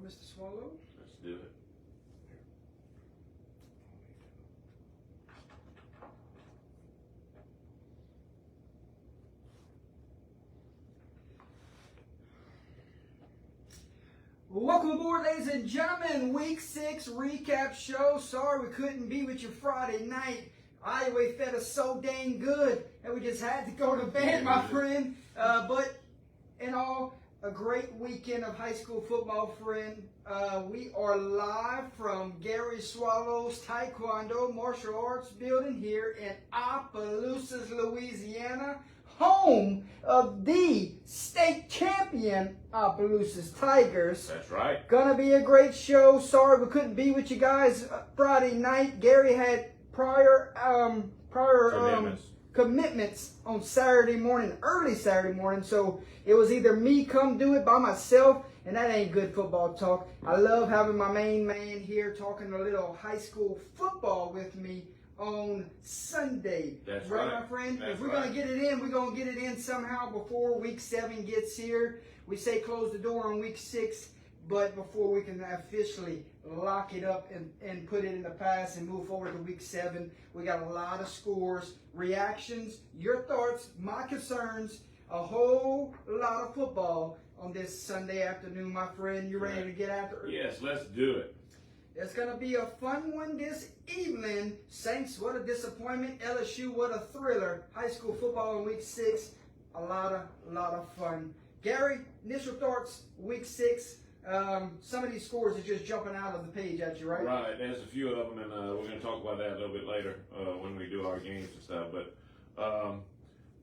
Mr. Swallow? Let's do it. Welcome aboard, ladies and gentlemen. Week 6 recap show. Sorry we couldn't be with you Friday night. Iowa fed us so dang good that we just had to go to bed, my friend. But in all, a great weekend of high school football, friend. We are live from Gary Swallow's Taekwondo Martial Arts building here in Opelousas, Louisiana, home of the state champion Opelousas Tigers. That's right. Gonna be a great show. Sorry we couldn't be with you guys Friday night. Gary had prior commitments on Saturday morning, early Saturday morning, so it was either me come do it by myself, and that ain't good football talk. I love having my main man here talking a little high school football with me on Sunday. That's right, right, my friend? That's if we're right. gonna get it in, we're gonna get it in somehow before week 7 gets here. We say close the door on week 6, but before we can officially lock it up and put it in the past and move forward to week 7, we got a lot of scores, reactions, your thoughts, my concerns, a whole lot of football on this Sunday afternoon, my friend. You ready to get after it? Yes, let's do it. It's going to be a fun one this evening. Saints, what a disappointment. LSU, what a thriller. High school football in week 6, a lot of fun. Gary, initial thoughts, week 6. Some of these scores are just jumping out of the page at you, right? Right, there's a few of them, and we're going to talk about that a little bit later when we do our games and stuff. But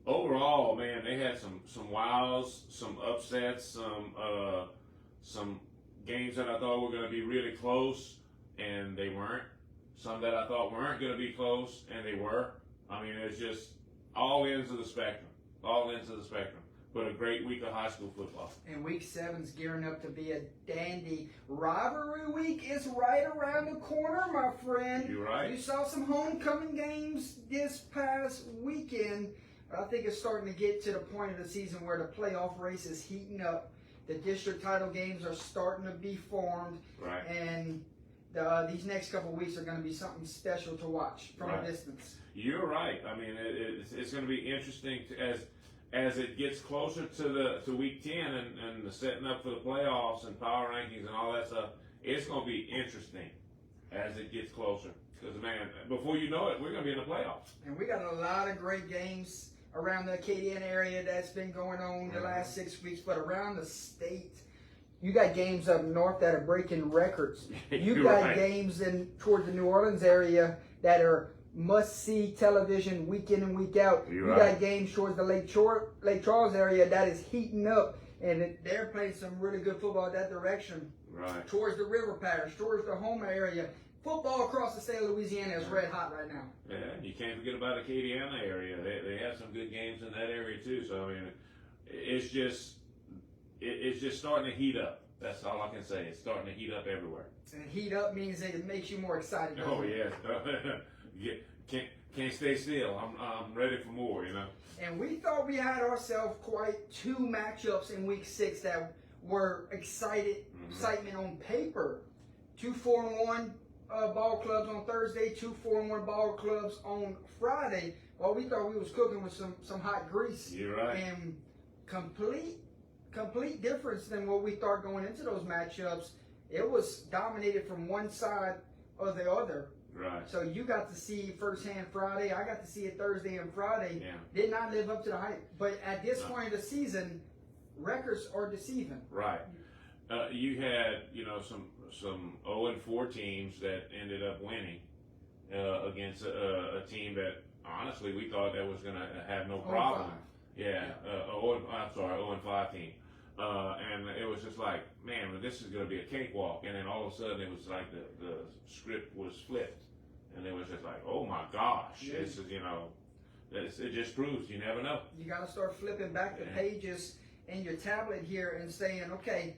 overall, man, they had some wows, some upsets, some games that I thought were going to be really close, and they weren't. Some that I thought weren't going to be close, and they were. I mean, it's just all ends of the spectrum. All ends of the spectrum. But a great week of high school football. And week 7's gearing up to be a dandy. Rivalry week is right around the corner, my friend. You're right. You saw some homecoming games this past weekend. I think it's starting to get to the point of the season where the playoff race is heating up. The district title games are starting to be formed. Right. And these next couple of weeks are going to be something special to watch from a distance. You're right. I mean, it's going to be interesting as it gets closer to week 10 and the setting up for the playoffs and power rankings and all that stuff. It's going to be interesting as it gets closer. Because, man, before you know it, we're going to be in the playoffs. And we got a lot of great games around the Acadian area that's been going on the last 6 weeks, but around the state, you got games up north that are breaking records. You got games toward the New Orleans area that are must-see television week in and week out. You got games towards the Lake Charles area that is heating up, and they're playing some really good football that direction. Right. Towards the River Parish, towards the Homer area. Football across the state of Louisiana is red hot right now. Yeah, you can't forget about the Acadiana area. They have some good games in that area too. So I mean, it's just starting to heat up. That's all I can say. It's starting to heat up everywhere. And heat up means that it makes you more excited. Oh yeah. Can't stay still. I'm ready for more. You know. And we thought we had ourselves quite 2 matchups in week 6 that were excitement on paper. 2 4-1 ball clubs on Thursday, 2 4-1 ball clubs on Friday. Well, we thought we was cooking with some hot grease. You're right. And complete difference than what we thought going into those matchups. It was dominated from one side or the other. Right. So you got to see firsthand Friday. I got to see it Thursday and Friday. Yeah. Did not live up to the hype. But at this point of the season, records are deceiving. Right. You had some 0-4 teams that ended up winning against a team that honestly we thought that was going to have no problem. 0-5. Yeah. 0-5 team. And it was just like, man, this is going to be a cakewalk. And then all of a sudden it was like the script was flipped. And it was just like, oh my gosh, this is, it just proves you never know. You got to start flipping back the pages in your tablet here and saying, okay,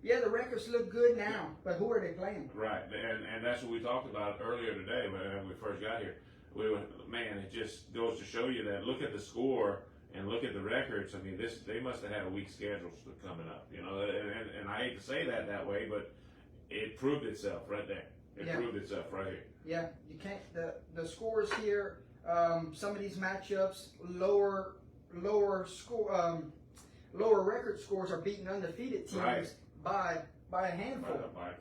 yeah, the records look good now, but who are they playing? Right, and that's what we talked about earlier today when we first got here. It just goes to show you that look at the score and look at the records. I mean, they must have had a weak schedule coming up, you know. And I hate to say that way, but it proved itself right there. It proved itself right here. Yeah, you can't. The scores here. Some of these matchups, lower record scores are beating undefeated teams by a handful. By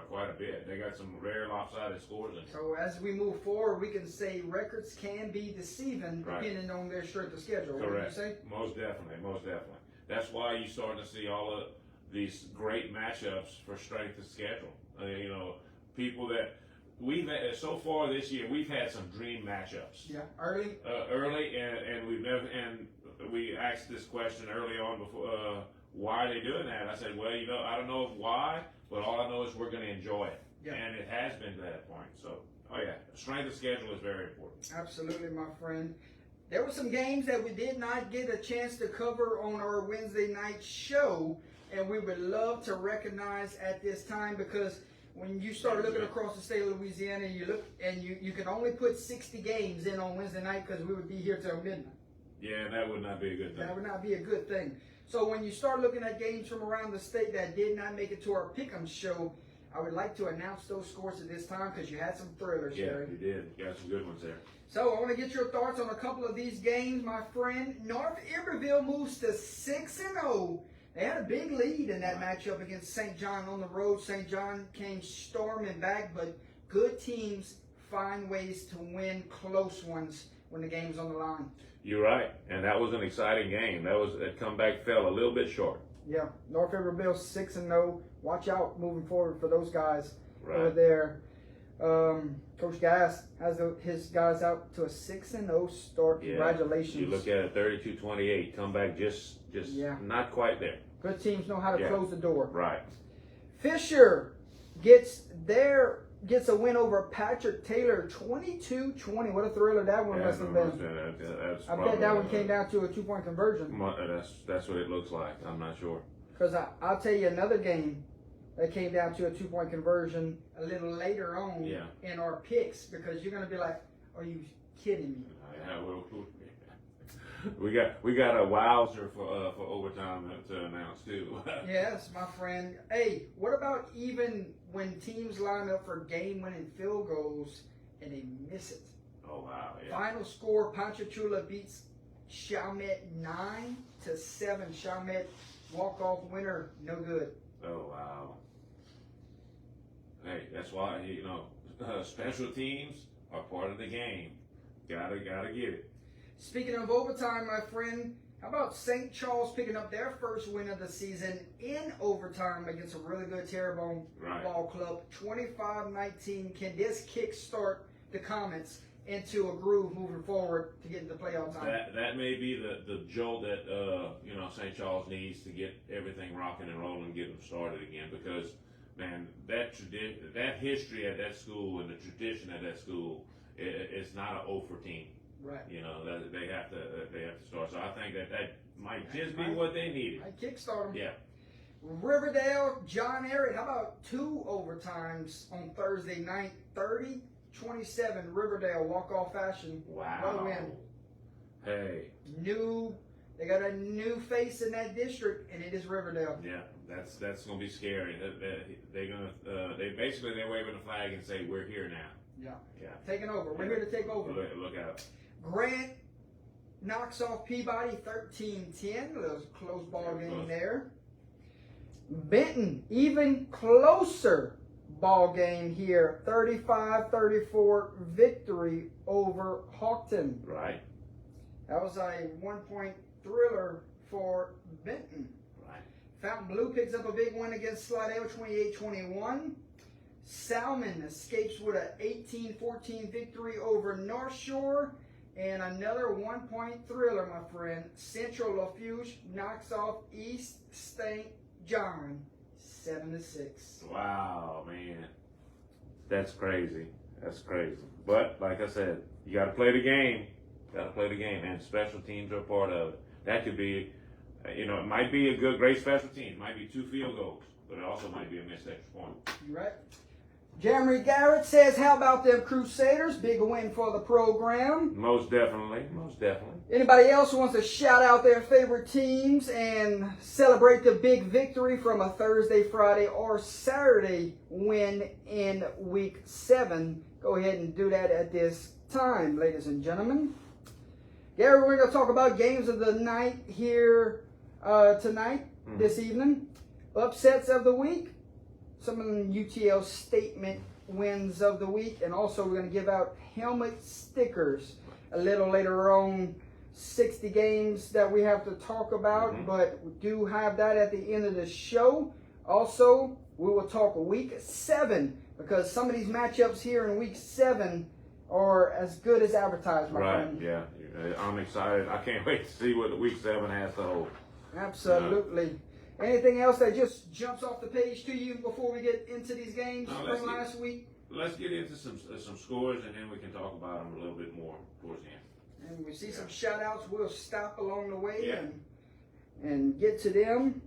quite a bit. They got some rare lopsided scores in. So as we move forward, we can say records can be deceiving depending on their strength of schedule. Correct. What do you say? Most definitely. That's why you starting to see all of these great matchups for strength of schedule. You know, people that we've had, so far this year, we've had some dream matchups. Yeah, early. And we've never, and we asked this question early on before. Why are they doing that? I said, well, you know, I don't know why, but all I know is we're going to enjoy it. Yeah. And it has been to that point. So, strength of schedule is very important. Absolutely, my friend. There were some games that we did not get a chance to cover on our Wednesday night show, and we would love to recognize at this time, because when you start looking across the state of Louisiana, you look and you can only put 60 games in on Wednesday night because we would be here till midnight. Yeah, that would not be a good thing. That would not be a good thing. So when you start looking at games from around the state that did not make it to our Pick'em show, I would like to announce those scores at this time because you had some thrillers, Jerry. Yeah, you did. You got some good ones there. So I want to get your thoughts on a couple of these games, my friend. North Iberville moves to 6-0. They had a big lead in that matchup against St. John on the road. St. John came storming back, but good teams find ways to win close ones when the game's on the line. You're right, and that was an exciting game. That comeback fell a little bit short. Yeah, North Iberville 6-0. Watch out moving forward for those guys over there. Coach Gass has his guys out to a 6-0 start. Yeah. Congratulations. You look at it, 32-28, comeback just not quite there. Good teams know how to close the door. Right. Fisher gets a win over Patrick Taylor, 22-20. What a thriller that one must have been. I bet that one came down to a 2-point conversion. That's what it looks like. I'm not sure. Because I'll tell you another game that came down to a 2-point conversion a little later on in our picks, because you're going to be like, are you kidding me? We got a wowzer for overtime to announce too. Yes, my friend. Hey, what about even when teams line up for game-winning field goals and they miss it? Oh wow! Yeah. Final score: Ponchatoula beats Chalmette 9-7. Chalmette walk-off winner, no good. Oh wow! Hey, that's why special teams are part of the game. Gotta get it. Speaking of overtime, my friend, how about St. Charles picking up their first win of the season in overtime against a really good Terrebonne ball club, 25-19. Can this kickstart the Comets into a groove moving forward to get into playoff time? That may be the jolt that St. Charles needs to get everything rocking and rolling and get them started again, because man, that history at that school and the tradition at that school, it's not an 0 for team. Right. You know, they have to start. So I think that might just be what they needed. I kickstart them. Yeah. Riverdale, John Ehret. How about 2 overtimes on Thursday night? 30-27, Riverdale walk-off fashion. Wow. What a win. Hey. They got a new face in that district, and it is Riverdale. Yeah, that's gonna be scary. They're waving the flag and say, we're here now. Yeah. Taking over. We're here to take over. Look out. Grant knocks off Peabody 13-10. A little close ball game there. Benton, even closer ball game here. 35-34 victory over Hawkton. Right. That was a 1-point thriller for Benton. Right. Fountain Blue picks up a big win against Slidell, 28-21. Salmon escapes with an 18-14 victory over North Shore. And another 1-point thriller, my friend. Central Lafourche knocks off East St. John 7-6. Wow, man. That's crazy. But like I said, you got to play the game. And special teams are a part of it. That could be, it might be a great special team. It might be 2 field goals, but it also might be a missed extra point. You're right. Jeremy Garrett says, how about them Crusaders? Big win for the program. Most definitely. Most definitely. Anybody else who wants to shout out their favorite teams and celebrate the big victory from a Thursday, Friday, or Saturday win in Week 7? Go ahead and do that at this time, ladies and gentlemen. Gary, we're going to talk about games of the night here tonight, this evening. Upsets of the week. Some of the UTL statement wins of the week. And also we're going to give out helmet stickers a little later on. 60 games that we have to talk about, but we do have that at the end of the show. Also, we will talk Week 7 because some of these matchups here in Week 7 are as good as advertised, my friend. Right, yeah. I'm excited. I can't wait to see what the Week 7 has to hold. Absolutely. Anything else that just jumps off the page to you before we get into these games from last week? Let's get into some scores, and then we can talk about them a little bit more towards the end. And we see some shout outs. We'll stop along the way and get to them.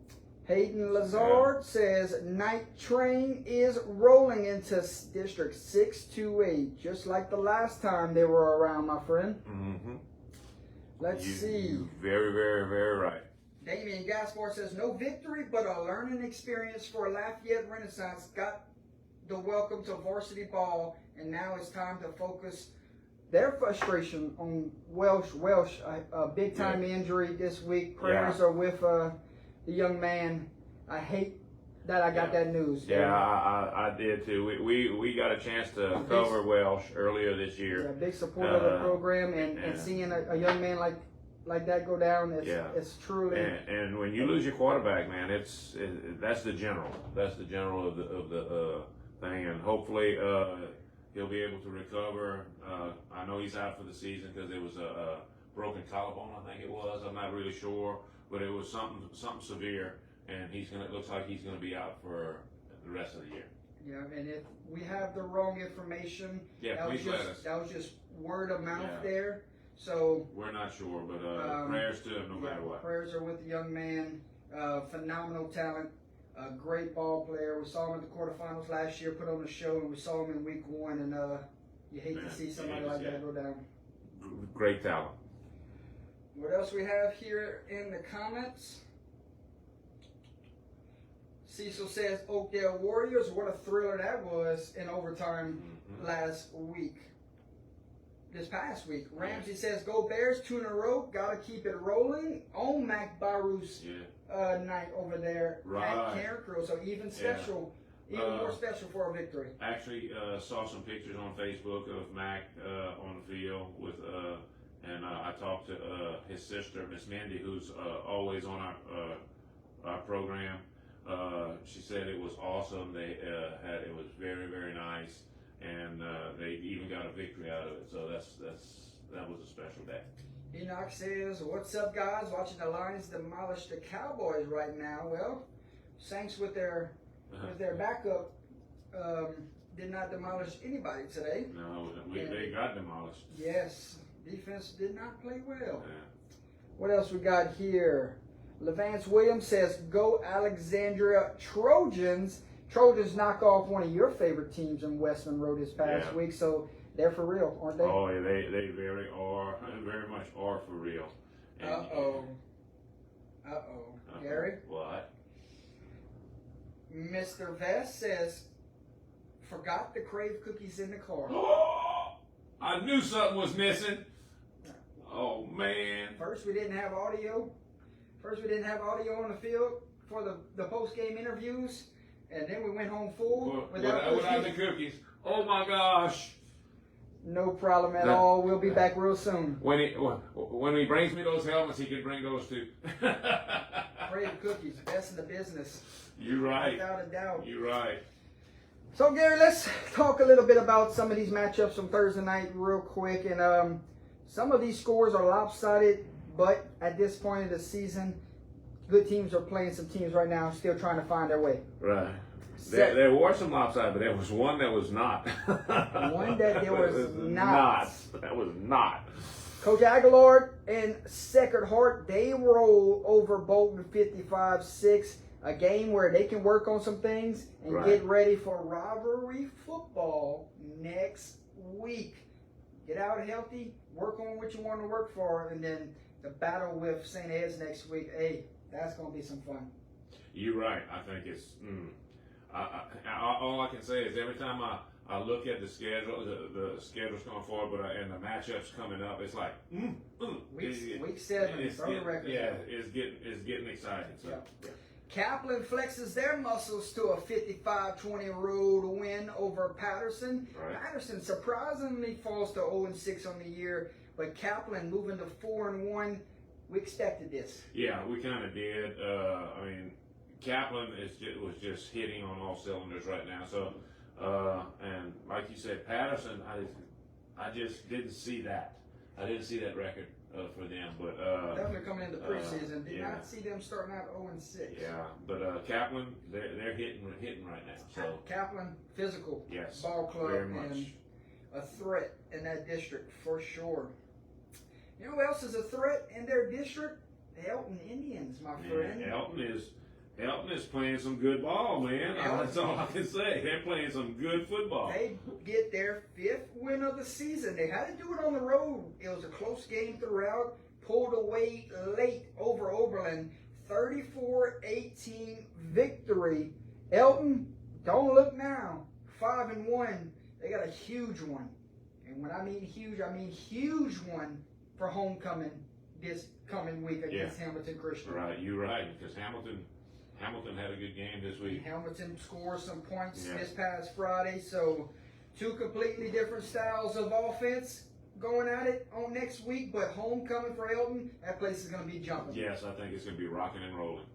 Hayden Lazard says, Night Train is rolling into District 628, just like the last time they were around, my friend. Let's see. You're very, very, very right. Damian Gaspar says, no victory, but a learning experience for Lafayette Renaissance. Got the welcome to varsity ball, and now it's time to focus their frustration on Welsh, a big-time injury this week. Prayers are with the young man. I hate that I got that news. Yeah, I did too. We got a chance to cover Welsh earlier this year. Yeah, big support of the program, and seeing a young man like that go down, it's truly. And when you lose your quarterback, man, that's the general. That's the general of the thing, and hopefully he'll be able to recover. I know he's out for the season because it was a broken collarbone, I think it was. I'm not really sure, but it was something severe, and looks like he's gonna be out for the rest of the year. Yeah, and if we have the wrong information, that was just word of mouth there. So we're not sure, but prayers to him no matter what. Prayers are with the young man. Phenomenal talent. A great ball player. We saw him at the quarterfinals last year, put on a show, and we saw him in week 1. And you hate to see somebody like that go down. Great talent. What else we have here in the comments? Cecil says Oakdale Warriors. What a thriller that was in overtime this past week. Ramsey says go Bears, 2 in a row. Gotta keep it rolling. On Mac Baru's night over there at Carencro. So even more special for a victory. Actually, saw some pictures on Facebook of Mac on the field with, and I talked to his sister, Miss Mindy, who's always on our program. She said it was awesome. It was very, very nice, and they even got a victory out of it. So that was a special day. Enoch says, "What's up, guys? Watching the Lions demolish the Cowboys right now." Well, Saints with their backup did not demolish anybody today. No, they got demolished. Yes, defense did not play well. Yeah. What else we got here? Levance Williams says, "Go Alexandria Trojans." Trojans knock off one of your favorite teams in West Monroe this past week, so they're for real, aren't they? Oh, yeah, they very much are for real. Gary? What? Mr. Vest says, "Forgot the Crave cookies in the car." I knew something was missing. Oh, man. First, we didn't have audio on the field for the post-game interviews, and then we went home full without the cookies. Oh, my gosh. No problem at all. We'll be back real soon. When he brings me those helmets, he can bring those too. Crave cookies, best in the business. You're right. Without a doubt. You're right. So, Gary, let's talk a little bit about some of these matchups from Thursday night real quick. And some of these scores are lopsided, but at this point in the season, good teams are playing some teams right now still trying to find their way. Right. There were some lopsided, but there was one that was not. One that there was not. That was not. Coach Aguilar and Sacred Heart, they roll over Bolton 55-6. a game where they can work on some things and Right. get ready for rivalry football next week. Get out healthy, work on what you want to work for, and then the battle with St. Ed's next week. Hey, that's going to be some fun. You're right. I think it's. All I can say is every time I look at the schedule, the schedule's going forward, and the matchups coming up, it's like, Week 7, throw the record. Yeah, it's getting exciting. So. Yeah. Kaplan flexes their muscles to a 55-20 road win over Patterson. Right. Patterson surprisingly falls to 0-6 on the year, but Kaplan moving to 4-1. We expected this. Yeah, we kind of did. I mean, Kaplan was just hitting on all cylinders right now. So, and like you said, Patterson, I just didn't see that. I didn't see that record for them, but Definitely coming into preseason. Did yeah. not see them starting out 0-6. Yeah, but Kaplan, they're hitting right now. So Kaplan, physical yes, ball club very much. and a threat in that district for sure. You know who else is a threat in their district? The Elton Indians, my friend. Man, Elton is playing some good ball, man. That's all I can say. They're playing some good football. They get their 5th win of the season. They had to do it on the road. It was a close game throughout. Pulled away late over Oberlin. 34-18 victory. Elton, don't look now. 5-1. They got a huge one. And when I mean huge one for homecoming this coming week against Hamilton Christian. Right, you're right, because Hamilton had a good game this week. Hamilton scored some points this past Friday, so 2 completely different styles of offense going at it on next week, but homecoming for Elton, that place is going to be jumping. Yes, I think it's going to be rocking and rolling.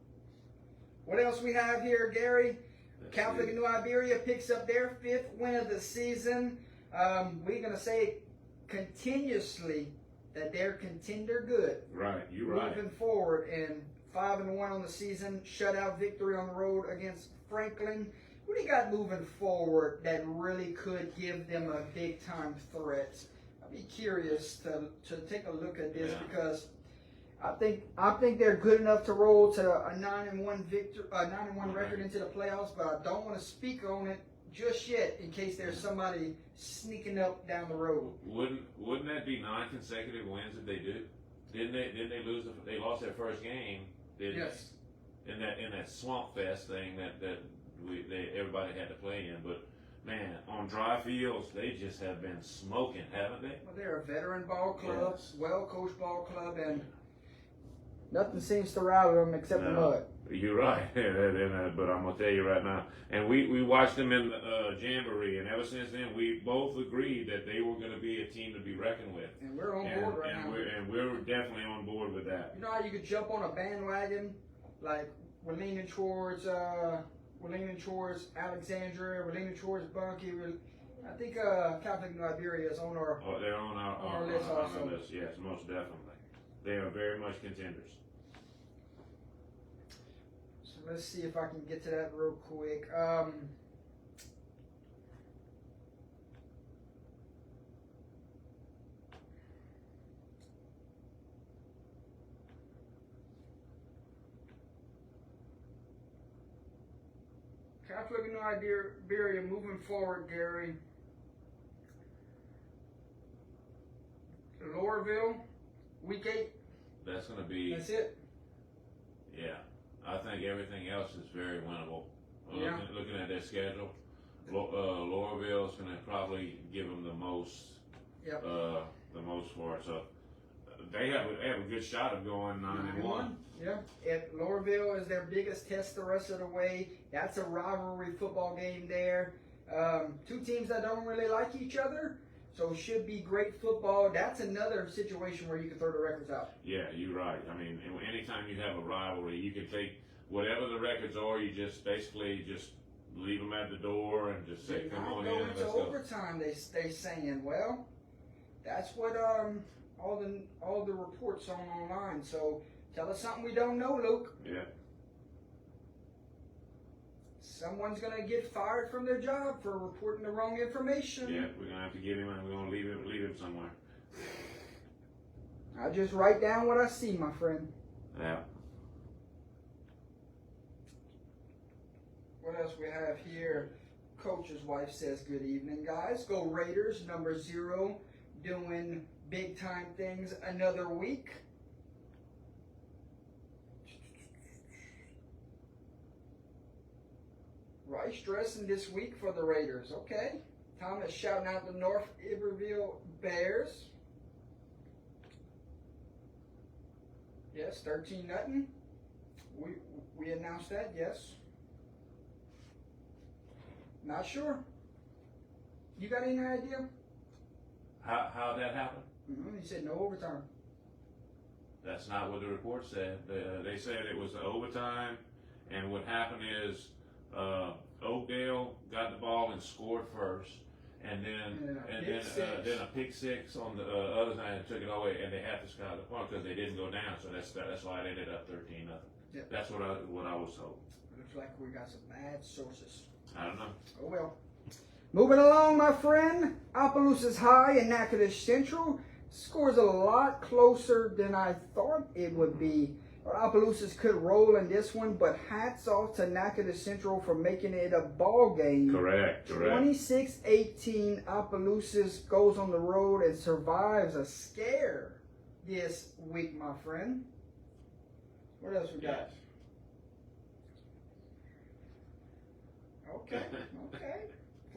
What else we have here, Gary? Catholic of New Iberia picks up their 5th win of the season. We're going to say continuously that they're contender good. Right, you're right. Moving forward, and 5-1 on the season, shutout victory on the road against Franklin. What do you got moving forward that really could give them a big time threat? I'd be curious to take a look at this because I think they're good enough to roll to a 9-1 record into the playoffs, but I don't want to speak on it just yet in case there's somebody sneaking up down the road. Wouldn't that be 9 consecutive wins if they do? Didn't they lose? They lost their first game. Yes. In that swamp fest thing that everybody had to play in, but man, on dry fields they just have been smoking, haven't they? Well, they're a veteran ball club, well-coached ball club, and nothing seems to rattle them except the mud. You're right, but I'm gonna tell you right now. And we watched them in the Jamboree, and ever since then we both agreed that they were going to be a team to be reckoned with. And we're on board right now. We're definitely on board with that. You know how you could jump on a bandwagon, like we're leaning towards Alexandria, we're leaning towards Bunkie. I think Catholic New Iberia is on our. Oh, they're on our list also. list. Yes, most definitely. They are very much contenders. Let's see if I can get to that real quick. Catholic New Iberia moving forward, Gary. Lorville, week 8. That's going to be. That's it. Yeah. I think everything else is very winnable. Looking at their schedule, Laurelville is going to probably give them the most. Yep. The most for it. So they have a good shot of going 9-1. Yeah. If Laurelville is their biggest test the rest of the way, that's a rivalry football game there. 2 teams that don't really like each other. So it should be great football. That's another situation where you can throw the records out. Yeah, you're right. I mean, anytime you have a rivalry, you can take whatever the records are. You just basically just leave them at the door and just say, "Come on in, let's go." Overtime, they saying, well, that's what all the reports on online. So tell us something we don't know, Luke. Yeah. Someone's going to get fired from their job for reporting the wrong information. Yeah, we're going to have to get him and we're going to leave him somewhere. I just write down what I see, my friend. Yeah. What else we have here? Coach's wife says, good evening, guys. Go Raiders, number 0, doing big time things another week. Rice dressing this week for the Raiders. Okay. Thomas shouting out the North Iberville Bears. Yes, 13-0. We announced that, yes. Not sure. You got any idea? How that happened? He said no overtime. That's not what the report said. They said it was overtime, and what happened is Oakdale got the ball and scored first, and then a pick six on the other side and took it away, and they had to sky the point because they didn't go down. So that's why they ended up 13-0. Yep. That's what I was told. Looks like we got some bad sources. I don't know. Oh well. Moving along, my friend. Opelousas High and Natchitoches Central scores a lot closer than I thought it would be. Opelousas could roll in this one, but hats off to Natchitoches Central for making it a ball game. Correct. 26-18, Opelousas goes on the road and survives a scare this week, my friend. What else we got? Yes. Okay.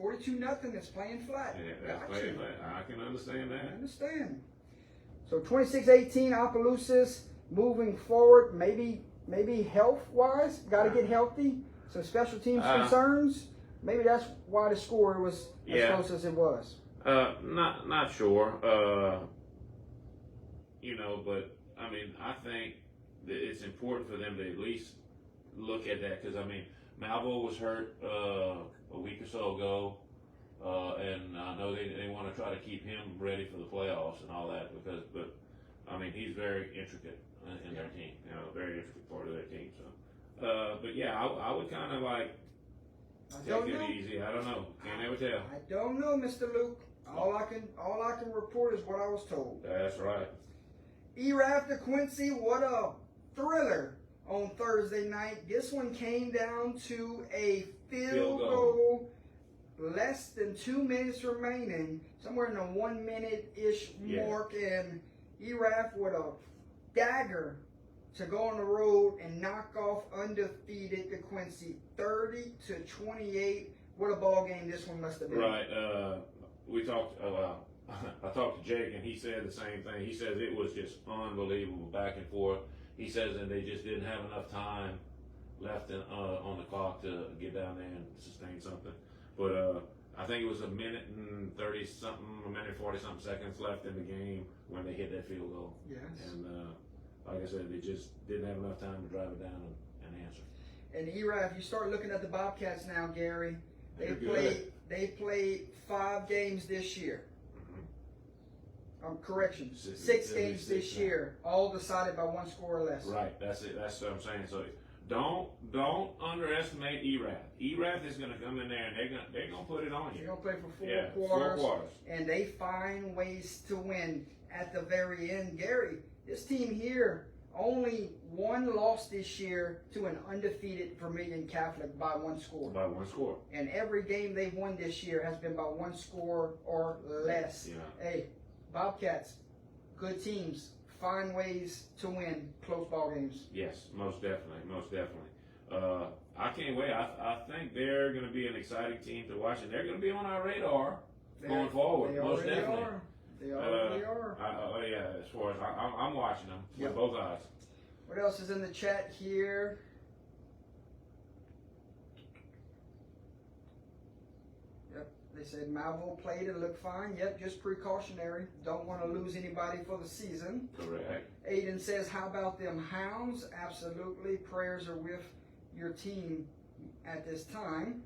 42-0 is playing flat. Yeah, that's Gotcha. playing flat. I can understand I that. understand. So 26-18, Opelousas moving forward. Maybe health-wise, got to get healthy. Some special teams concerns. Maybe that's why the score was as close as it was. Not sure. But I mean, I think that it's important for them to at least look at that because I mean, Malvo was hurt a week or so ago, and I know they want to try to keep him ready for the playoffs and all that but I mean, he's very intricate in their team, very intricate part of their team. So, but yeah, I would kind of like take it easy. I don't know. Can't ever tell. I don't know, Mr. Luke. All I can report is what I was told. That's right. ERAF to Quincy, what a thriller on Thursday night. This one came down to a field goal. Less than 2 minutes remaining, somewhere in the 1 minute-ish mark, and ERAF with a dagger to go on the road and knock off undefeated to Quincy, 30-28. What a ball game this one must have been. Right. We talked. I talked to Jake, and he said the same thing. He says it was just unbelievable back and forth. He says that they just didn't have enough time left on the clock to get down there and sustain something. But I think it was a minute and 30-something, a minute 40-something seconds left in the game when they hit that field goal. Yes. And like I said, they just didn't have enough time to drive it down and answer. And ERAF, you start looking at the Bobcats now, Gary. They played 5 games this year. Correction, 6 games this year, all decided by 1 score or less. Right, that's it. That's what I'm saying. So don't underestimate ERAF. ERAF is going to come in there and they're going to put it on you. They're going to play for 4 quarters, and they find ways to win at the very end. Gary, this team here only 1 loss this year to an undefeated Vermilion Catholic by 1 score. By 1 score. And every game they've won this year has been by 1 score or less. Yeah. Hey, Bobcats, good teams, find ways to win close ball games. Yes, most definitely. I can't wait. I think they're going to be an exciting team to watch, and they're going to be on our radar going forward. Most definitely. They already are. Yeah, as far as I'm watching them with both eyes. What else is in the chat here? Yep, they said Malvo played and looked fine. Yep, just precautionary. Don't want to lose anybody for the season. Correct. Aiden says, how about them Hounds? Absolutely. Prayers are with your team at this time.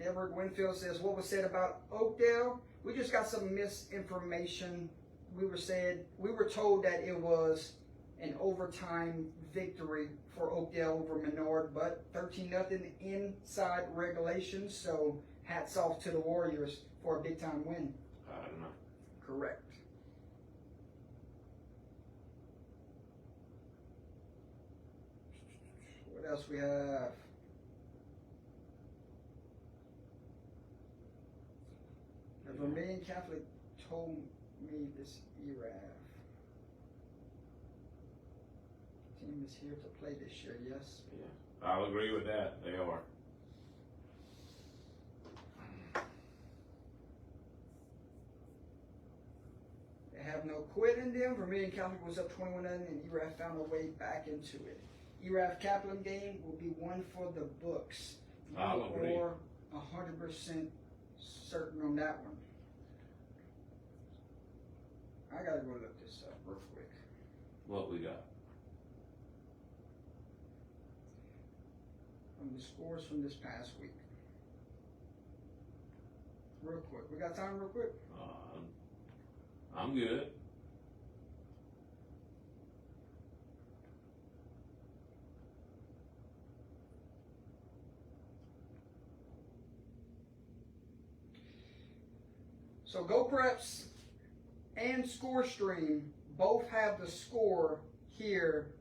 Edward Winfield says, what was said about Oakdale? We just got some misinformation. We were told that it was an overtime victory for Oakdale over Menard, but 13-0 inside regulations. So hats off to the Warriors for a big time win. I don't know. Correct. What else we have? Vermilion Catholic told me this ERAF team is here to play this year, yes? Yeah, I'll agree with that. They are. They have no quit in them. Vermilion Catholic was up 21-0, and ERAF found a way back into it. ERAF Kaplan game will be one for the books. I'll agree. Or 100% certain on that one. I gotta go look this up real quick. What we got? From the scores from this past week. Real quick. We got time real quick? I'm good. So Go Preps and ScoreStream both have the score here.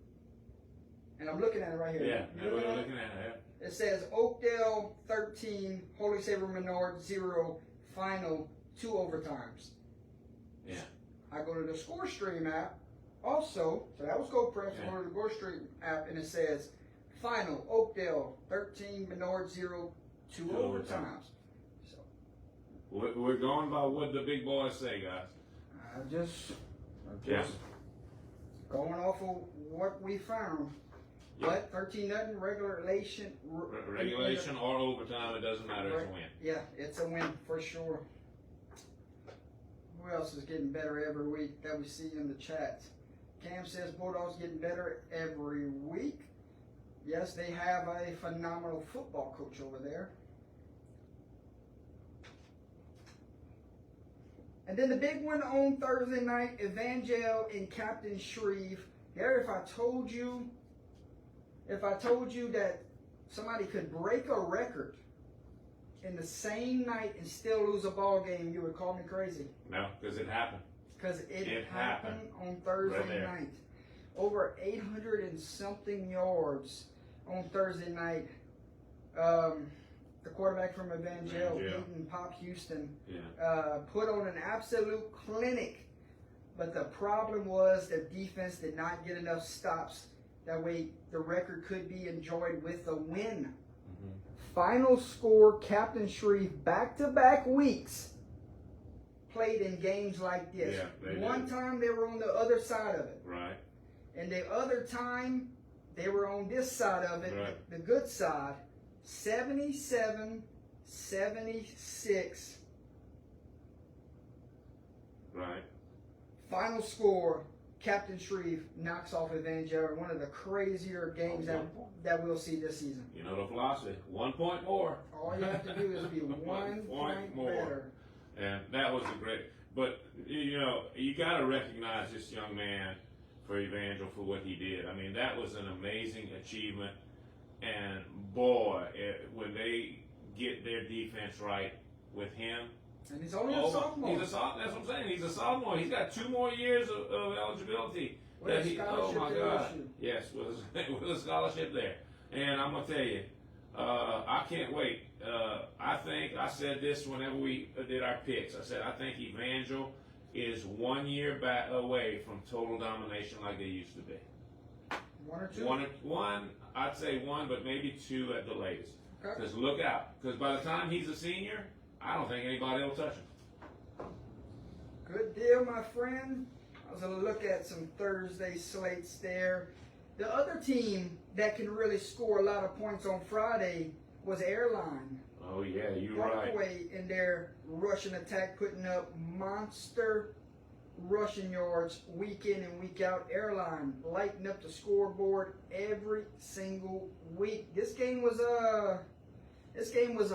And I'm looking at it right here. Yeah, You we're looking at it? looking at it. It says Oakdale 13, Holy Savior Menard 0, final 2 overtimes. Yeah. I go to the ScoreStream app also, so that was GoPreps. Yeah. I go to the GoStream app and it says final Oakdale 13, Menard 0, 2 Two overtimes. overtimes. So We're going by what the big boys say, guys. I'm just Yeah. going off of what we found. Yeah. But 13-0 regulation. Regulation or overtime, it doesn't matter. It's a win. Yeah, it's a win for sure. Who else is getting better every week that we see in the chat? Cam says Bulldogs getting better every week. Yes, they have a phenomenal football coach over there. And then the big one on Thursday night, Evangel and Captain Shreve. Gary, if I told you that somebody could break a record in the same night and still lose a ball game, you would call me crazy. No, because it happened. Because it happened. happened on Thursday Right there. night. Over 800 and something yards on Thursday night. The quarterback from Evangel, beating Pop Houston, Yeah. put on an absolute clinic. But the problem was the defense did not get enough stops. That way the record could be enjoyed with a win. Mm-hmm. Final score, Captain Shreve, back-to-back weeks played in games like this. Yeah, they One did. time they were on the other side of it. Right. And the other time they were on this side of it, Right. the good side. 77-76. Right. Final score, Captain Shreve knocks off Evangel. One of the crazier games that we'll see this season. You know the philosophy. 1 point more. All you have to do is be one point better. And that was a great. But you know, you got to recognize this young man for Evangel for what he did. I mean, that was an amazing achievement. And boy, when they get their defense right with him. And he's only a sophomore. He's a sophomore. That's what I'm saying. He's a sophomore. He's got 2 more years of eligibility. With a scholarship oh my to God! issue. Yes, with a scholarship there. And I'm gonna tell you, I can't wait. I think I said this whenever we did our picks. I said I think Evangel is 1 year back away from total domination like they used to be. 1 or 2? One, I'd say 1, but maybe 2 at the latest. Okay. Because look out, because by the time he's a senior, I don't think anybody will touch him. Good deal, my friend. I was going to look at some Thursday slates there. The other team that can really score a lot of points on Friday was Airline. Oh yeah, you're right. Parkway in their rushing attack, putting up monster rushing yards week in and week out. Airline lighting up the scoreboard every single week. This game was a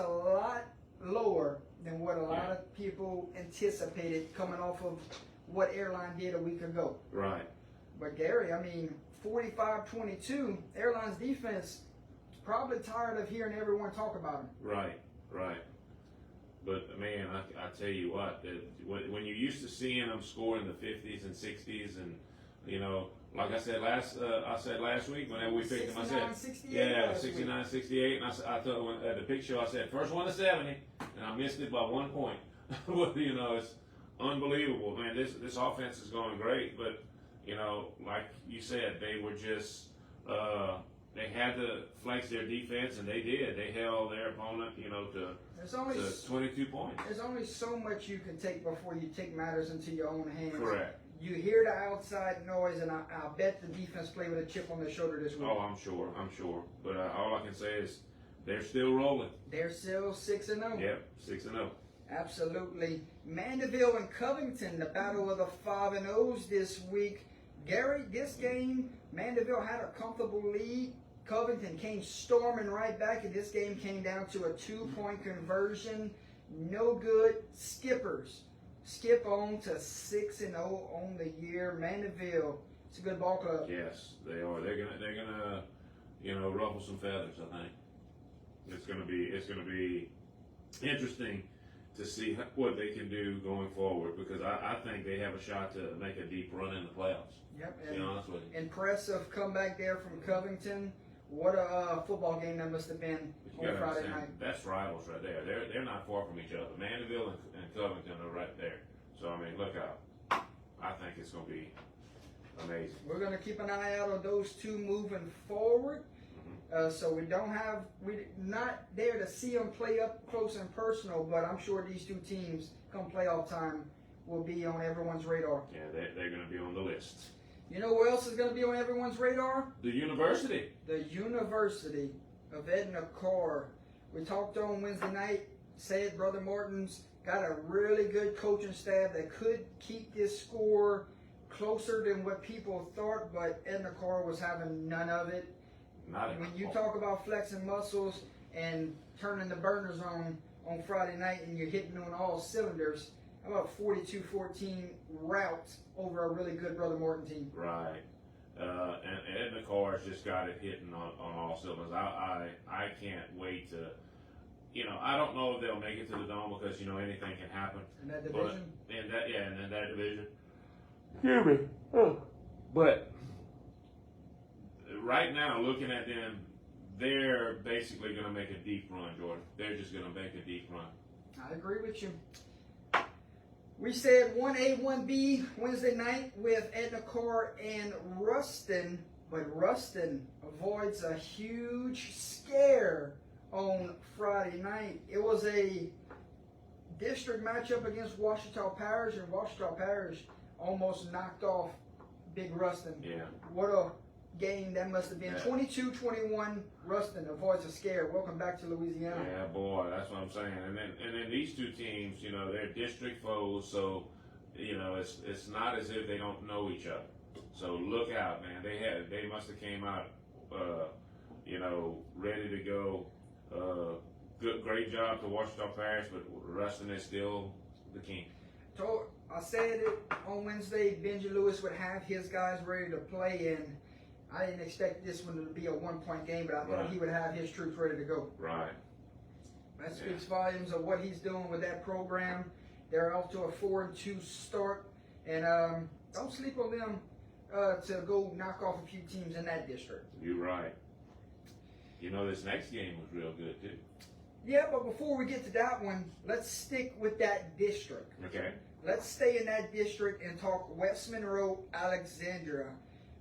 lot lower than what a lot of people anticipated coming off of what Airline did a week ago. Right. But Gary, I mean, 45-22, Airline's defense is probably tired of hearing everyone talk about them. Right. But man, I tell you what, when you used to seeing them score in the 50s and 60s, and you know, like I said last week, whenever we picked them, I said, 69-68. 69-68, and I thought at the picture I said first one to 70, and I missed it by 1 point. Well, you know, it's unbelievable, man. This offense is going great, but you know, like you said, they were just they had to flex their defense, and they did. They held their opponent, you know, to 22 points. There's only so much you can take before you take matters into your own hands. Correct. You hear the outside noise, and I'll bet the defense played with a chip on their shoulder this week. Oh, I'm sure. But all I can say is they're still rolling. They're still 6-0. Yep, 6-0. Absolutely. Mandeville and Covington, the battle of the 5-0s this week. Gary, this game, Mandeville had a comfortable lead. Covington came storming right back, and this game came down to a 2-point conversion. No good. Skippers skip on to 6-0 on the year. Mandeville, it's a good ball club. Yes, they are. They're gonna, you know, ruffle some feathers. I think it's gonna be interesting to see what they can do going forward, because I think they have a shot to make a deep run in the playoffs. Yep. To be honest with you. Impressive comeback there from Covington. What a football game that must have been But you on gotta Friday understand, night. that's rivals right there. They're not far from each other. Mandeville and Covington are right there. So I mean, look out. I think it's gonna be amazing. We're going to keep an eye out on those two moving forward. So we're not there to see them play up close and personal, but I'm sure these two teams, come playoff time, will be on everyone's radar. Yeah, they're gonna be on the list. You know what else is going to be on everyone's radar? The university. The University of Edna Karr. We talked on Wednesday night, said Brother Martin's got a really good coaching staff that could keep this score closer than what people thought, but Edna Karr was having none of it. When you talk about flexing muscles and turning the burners on Friday night and you're hitting on all cylinders, how about 42-14 routes over a really good Brother Martin team? Right. And Edna Karr's just got it hitting on all cylinders. I can't wait to, you know, I don't know if they'll make it to the Dome, because, you know, anything can happen. In that division? And in that division. Hear me. But right now, looking at them, they're basically going to make a deep run, Jordan. They're just going to make a deep run. I agree with you. We said 1A, 1B Wednesday night with Edna Karr and Ruston, but Ruston avoids a huge scare on Friday night. It was a district matchup against Ouachita Parish, and Ouachita Parish almost knocked off Big Ruston. Yeah. What a game that must have been. 22-21, Ruston avoids a scare. Welcome back to Louisiana. Yeah, boy, that's what I'm saying. And then these two teams, you know, they're district foes, so you know it's not as if they don't know each other. So look out, man. They must have came out, you know, ready to go. Great job to Ouachita Parish, but Ruston is still the king. I said it on Wednesday. Benji Lewis would have his guys ready to play, and I didn't expect this one to be a 1-point game, but I thought he would have his troops ready to go. Right. That speaks volumes of what he's doing with that program. They're off to a 4-2 start, and don't sleep on them to go knock off a few teams in that district. You're right. You know, this next game was real good too. Yeah, but before we get to that one, let's stick with that district. Okay. Let's stay in that district and talk West Monroe, Alexandria.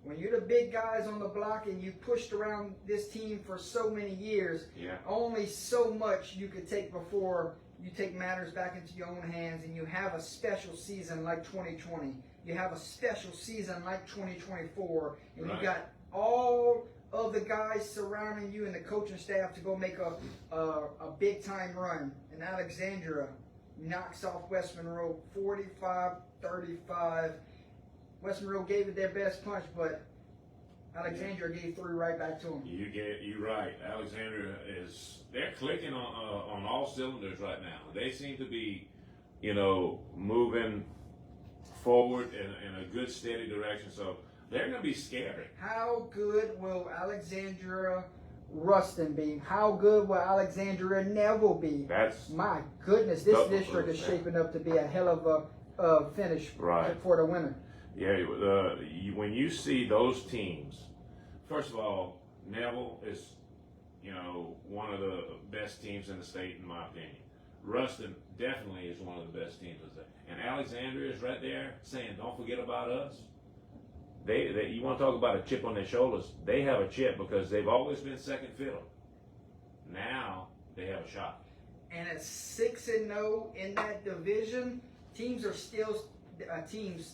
When you're the big guys on the block and you pushed around this team for so many years, only so much you could take before you take matters back into your own hands, and you have a special season like 2020. You have a special season like 2024, and you got all of the guys surrounding you and the coaching staff to go make a big-time run. And Alexandria knocks off West Monroe 45-35. West Monroe gave it their best punch, but Alexandria gave 3 right back to them. You're right. Alexandria they're clicking on all cylinders right now. They seem to be, you know, moving forward in a good, steady direction. So they're going to be scary. How good will Alexandria Ruston be? How good will Alexandria Neville be? My goodness, this district is shaping up to be a hell of a finish for the winner. Yeah, when you see those teams, first of all, Neville is, you know, one of the best teams in the state, in my opinion. Ruston definitely is one of the best teams there. And Alexandria is right there saying, don't forget about us. They you want to talk about a chip on their shoulders? They have a chip because they've always been second fiddle. Now they have a shot. And at 6-0 in that division, teams are still teams,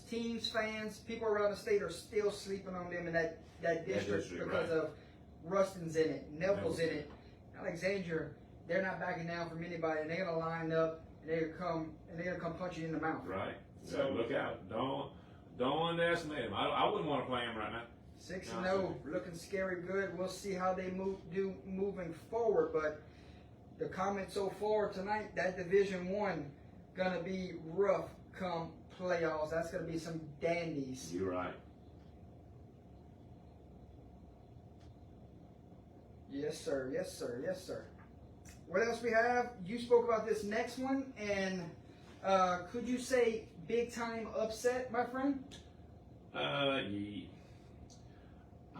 fans, people around the state are still sleeping on them in that district because of Ruston's in it, Neville's in it, Alexandria. They're not backing down from anybody, and they're gonna line up and they're gonna come punch you in the mouth. Right. So look out. Don't underestimate them. I wouldn't want to play them right now. 6-0, looking scary good. We'll see how they do moving forward. But the comment so far tonight, that Division 1 gonna be rough come playoffs. That's gonna be some dandies. You're right. Yes, sir. Yes, sir. Yes, sir. What else we have? You spoke about this next one, and could you say big time upset, my friend? I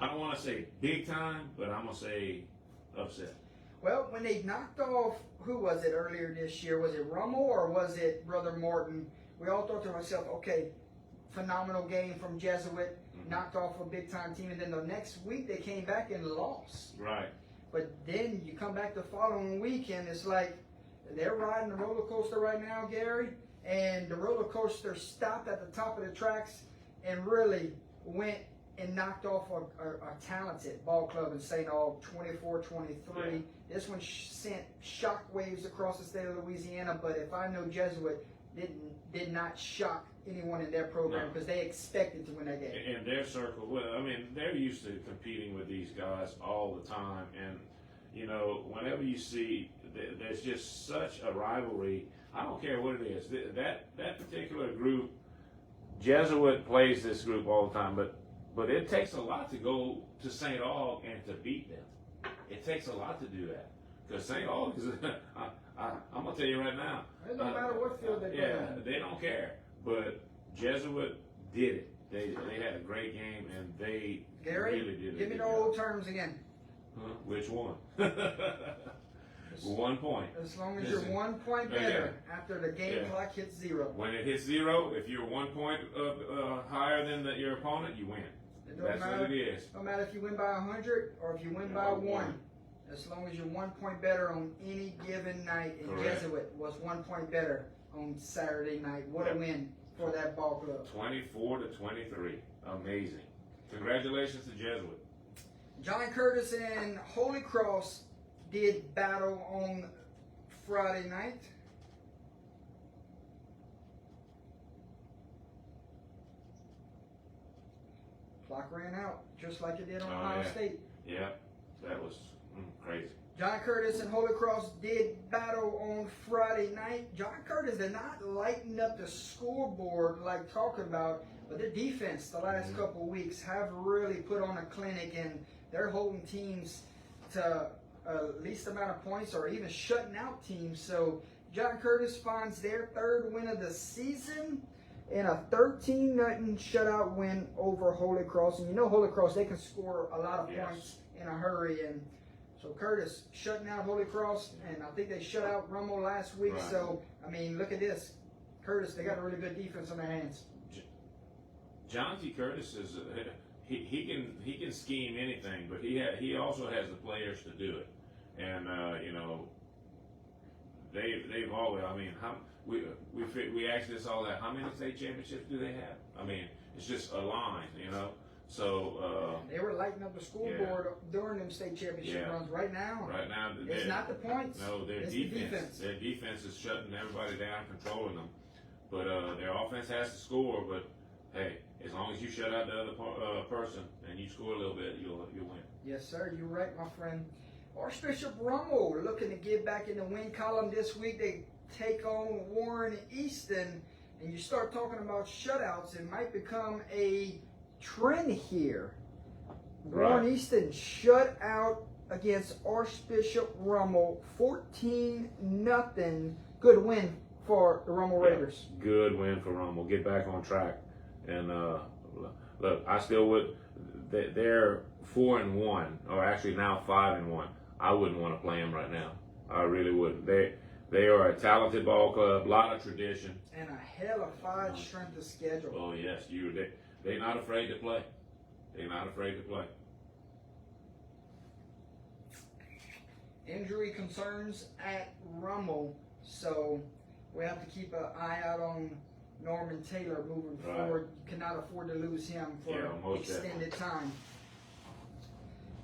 don't want to say big time, but I'm gonna say upset. Well, when they knocked off, who was it earlier this year? Was it Rummel or was it Brother Morton? We all thought to ourselves, okay, phenomenal game from Jesuit, knocked off a big time team, and then the next week they came back and lost. Right. But then you come back the following weekend, it's like they're riding the roller coaster right now, Gary, and the roller coaster stopped at the top of the tracks and really went and knocked off a talented ball club in St. Aug, 24-23. Yeah. This one sent shock waves across the state of Louisiana, but if I know Jesuit did not shock anyone in their program because they expected to win that game. In their circle, well, I mean, they're used to competing with these guys all the time, and you know, whenever you see there's just such a rivalry. I don't care what it is. That particular group, Jesuit plays this group all the time, but it takes a lot to go to St. Aug and to beat them. It takes a lot to do that because St. Aug is. I'm gonna tell you right now. It don't matter what field they play. Yeah, they don't care. But Jesuit did it. They had a great game and they Gary, really did it. give me the old terms again. Huh? Which one? 1 point. As long as you're 1 point better after the game clock hits 0. When it hits 0, if you're 1 point higher than your opponent, you win. That's what it is. No matter if you win by 100 or if you win by 1. As long as you're 1 point better on any given night, and Correct. Jesuit was 1 point better on Saturday night. What a win for that ball club. 24-23. Amazing. Congratulations to Jesuit. John Curtis and Holy Cross did battle on Friday night. Clock ran out, just like it did on Ohio State. Yeah, that was crazy. John Curtis and Holy Cross did battle on Friday night. John Curtis did not lighten up the scoreboard like talking about, but their defense the last couple of weeks have really put on a clinic, and they're holding teams to least amount of points or even shutting out teams. So John Curtis finds their 3rd win of the season in a 13-0 shutout win over Holy Cross. And you know Holy Cross, they can score a lot of points in a hurry. And so Curtis shutting out Holy Cross, and I think they shut out Rummel last week. Right. So, I mean, look at this. Curtis, they got a really good defense on their hands. John T. Curtis is he can scheme anything, but he also has the players to do it. And you know, they've always. I mean, we asked this all that. How many state championships do they have? I mean, it's just a line, you know. So they were lighting up the scoreboard during them state championship runs. Right now, it's not the points. No, their defense. Their defense is shutting everybody down, controlling them. But their offense has to score. But hey, as long as you shut out the other person and you score a little bit, you'll win. Yes, sir. You're right, my friend. Archbishop Rummel looking to get back in the win column this week. They take on Warren Easton, and you start talking about shutouts. It might become a trend here. Right. Warren Easton shut out against Archbishop Rummel, 14-0. Good win for the Rummel Raiders. Good win for Rummel. Get back on track. And look, I still would. They're 4-1, or actually now 5-1. I wouldn't want to play them right now. I really wouldn't. They are a talented ball club, a lot of tradition. And a hellified strength of schedule. Oh yes, they're not afraid to play. They're not afraid to play. Injury concerns at Rummel, so we have to keep an eye out on Norman Taylor moving forward. You cannot afford to lose him for extended time.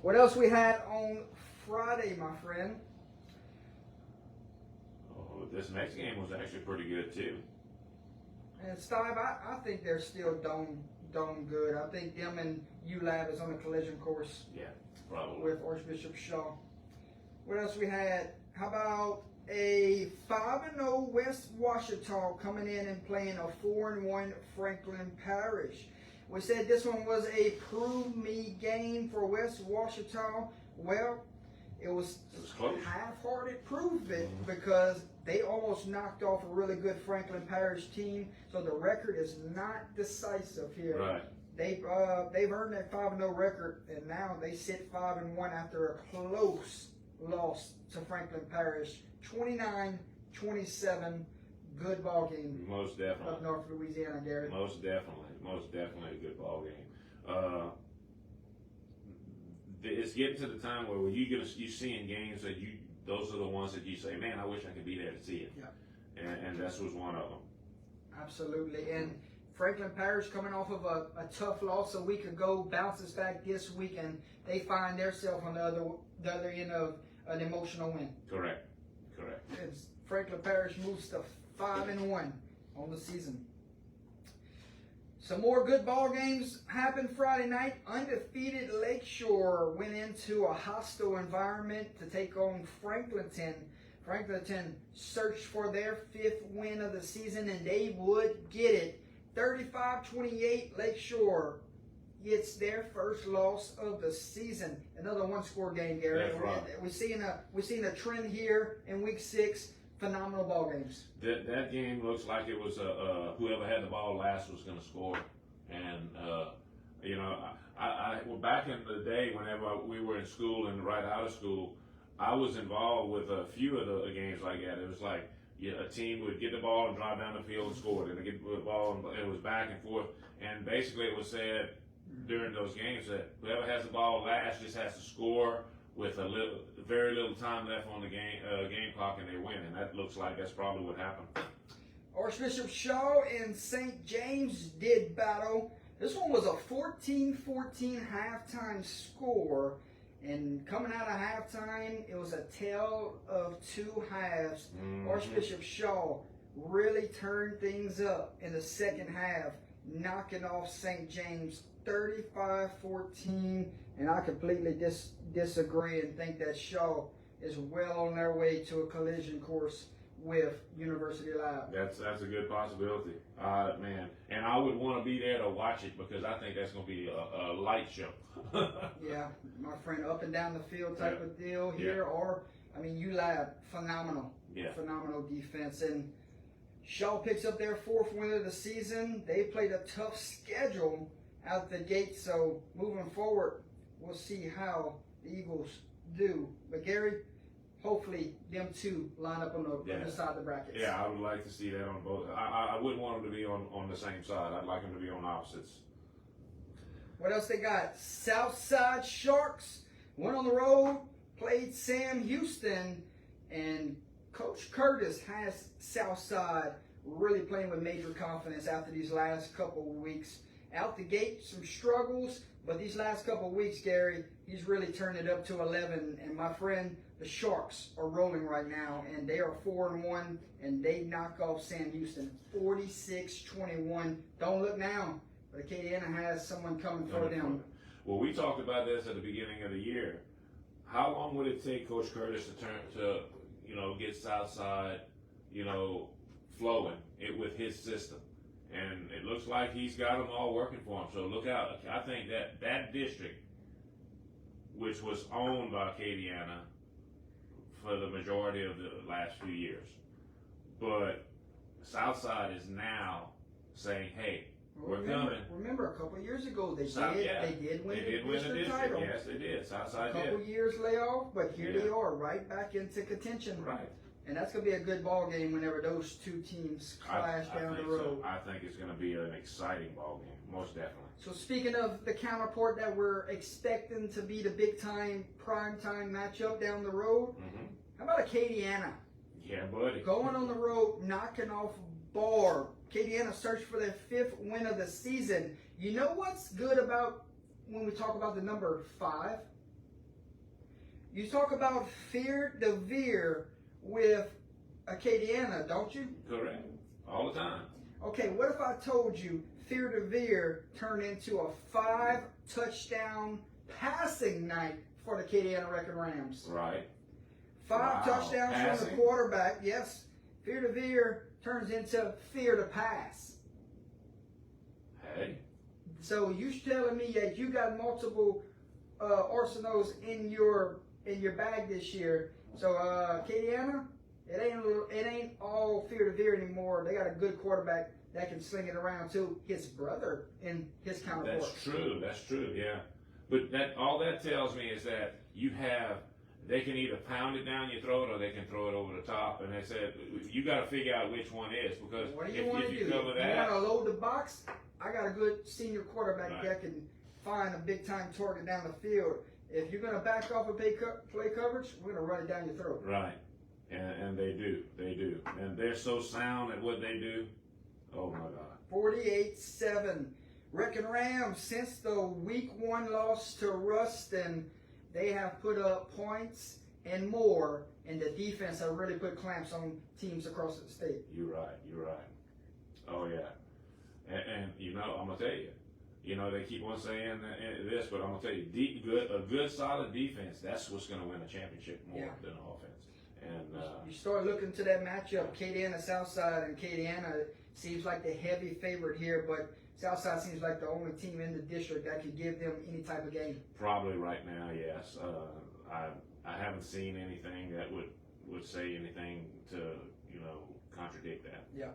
What else we had on Friday, my friend? Oh, this next game was actually pretty good too. And Steve, I think they're still dome good. I think them and ULAB is on a collision course. Yeah, probably. With Archbishop Shaw. What else we had? How about a 5-0 West Ouachita coming in and playing a 4-1 Franklin Parish? We said this one was a prove me game for West Ouachita. Well, it was close. Half-hearted prove it because they almost knocked off a really good Franklin Parish team. So the record is not decisive here. Right. They've earned that 5-0 record, and now they sit 5-1 after a close loss to Franklin Parish, 29-27. Good ball game. Most definitely. Up North Louisiana, Gary. Most definitely a good ball game. It's getting to the time where you're seeing games that those are the ones that you say, man, I wish I could be there to see it. Yeah. And this was one of them. Absolutely. And Franklin Parish coming off of a tough loss a week ago, bounces back this week, and they find themselves on the other end of an emotional win. Correct. As Franklin Parish moves to 5-1 on the season. Some more good ball games happened Friday night. Undefeated Lakeshore went into a hostile environment to take on Franklinton. Franklinton searched for their 5th win of the season, and they would get it. 35-28, Lakeshore gets their first loss of the season. Another one-score game, Gary. That's right. We're seeing a trend here in Week 6. Phenomenal ball games. That game looks like it was whoever had the ball last was going to score, and well, back in the day, whenever we were in school and right out of school, I was involved with a few of the games like that. It was like a team would get the ball and drive down the field and score it, and they get the ball and it was back and forth. And basically, it was said during those games that whoever has the ball last just has to score with very little time left on the game clock, and they win. And that looks like that's probably what happened. Archbishop Shaw and St. James did battle. This one was a 14-14 halftime score. And coming out of halftime, it was a tale of two halves. Mm-hmm. Archbishop Shaw really turned things up in the second half, knocking off St. James 35-14. And I completely disagree and think that Shaw is well on their way to a collision course with University Lab. That's a good possibility, man. And I would want to be there to watch it because I think that's going to be a light show. Yeah, my friend, up and down the field type of deal here. Or, ULAB, phenomenal. Yeah. Phenomenal defense. And Shaw picks up their 4th win of the season. They played a tough schedule out the gate, so moving forward, we'll see how the Eagles do. But Gary, hopefully them two line up on the other side of the brackets. Yeah, I would like to see that on both. I wouldn't want them to be on the same side. I'd like them to be on opposites. What else they got? Southside Sharks went on the road, played Sam Houston, and Coach Curtis has Southside really playing with major confidence after these last couple of weeks. Out the gate, some struggles, but these last couple of weeks, Gary, he's really turned it up to 11. And my friend, the Sharks are rolling right now, and they are 4-1, and they knock off Sam Houston 46-21. Don't look now, but Acadiana has someone coming for them. Well, we talked about this at the beginning of the year. How long would it take Coach Curtis to get Southside, flowing with his system? And it looks like he's got them all working for him. So look out. I think that district, which was owned by Acadiana for the majority of the last few years, but Southside is now saying, hey, we're coming. Remember, a couple of years ago, they did win the district title. Yes, they did. Southside did. A couple of years layoff, but here they are, right back into contention. Right. And that's going to be a good ball game whenever those two teams clash down the think road. So. I think it's going to be an exciting ball game, most definitely. So speaking of the counterpart that we're expecting to be the big time, prime time matchup down the road, how about Acadiana? Yeah, buddy. Going on the road, knocking off Barr. Acadiana search for their 5th win of the season. You know what's good about when we talk about the number 5? You talk about Fear de Veer with Acadiana, don't you? Correct. All the time. Okay, what if I told you Fear de Veer turned into a 5-touchdown passing night for the Acadiana Record Rams? Right. 5 touchdowns Passing. from the quarterback. Yes. Fear de Veer turns into fear to pass. Hey. So you telling me that you got multiple arsenals in your bag this year? So Acadiana, it ain't all Fear de Veer anymore. They got a good quarterback that can sling it around too. His brother and his counterpart. That's true. That's true. Yeah. But all that tells me is that they can either pound it down your throat or they can throw it over the top. And they said you got to figure out which one is, because What do you want to do? cover You that, want to load the box? I got a good senior quarterback Right. that can find a big time target down the field. If you're going to back off and play coverage, we're going to run it down your throat. right? And they do, and they're so sound at what they do. Oh my God. 48-7. Wrecking Rams, since the week 1 loss to Ruston, they have put up points and more, and the defense have really put clamps on teams across the state. You're right. Oh yeah. And you know, I'm gonna tell you. You know, they keep on saying this, but I'm gonna tell you, a good solid defense. That's what's gonna win a championship more than an offense. And You start looking to that matchup, Acadiana Southside, and Acadiana seems like the heavy favorite here, but Southside seems like the only team in the district that could give them any type of game. probably right now, yes. I haven't seen anything that would say anything to contradict that. Yeah.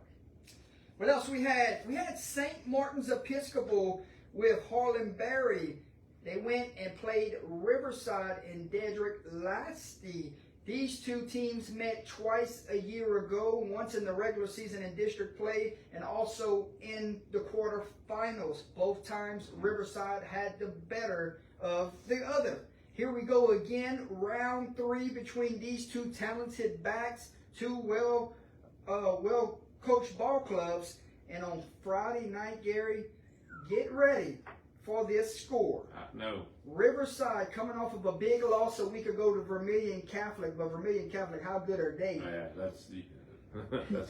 What else we had? We had St. Martin's Episcopal with Harlan Berry. They went and played Riverside and Dedrick Lasty. These two teams met twice a year ago, once in the regular season in district play and also in the quarterfinals. Both times Riverside had the better of the other. Here we go again, round 3 between these two talented backs, two well-coached ball clubs. And on Friday night, Gary, get ready for this score. No. Riverside coming off of a big loss a week ago to Vermilion Catholic, but Vermilion Catholic, how good are they? Yeah, that's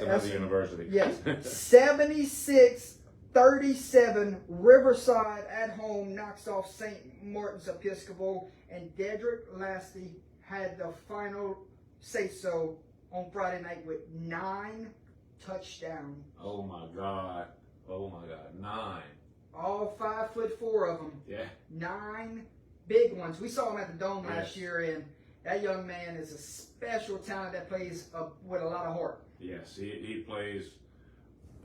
another university. Yes, 76-37, Riverside at home knocks off St. Martin's Episcopal, and Dedrick Lasty had the final say-so on Friday night with 9 touchdowns. Oh my God. 9. All 5'4" of them. Yeah. 9 big ones. We saw him at the Dome last Yes. year, and that young man is a special talent that plays with a lot of heart. Yes, he plays.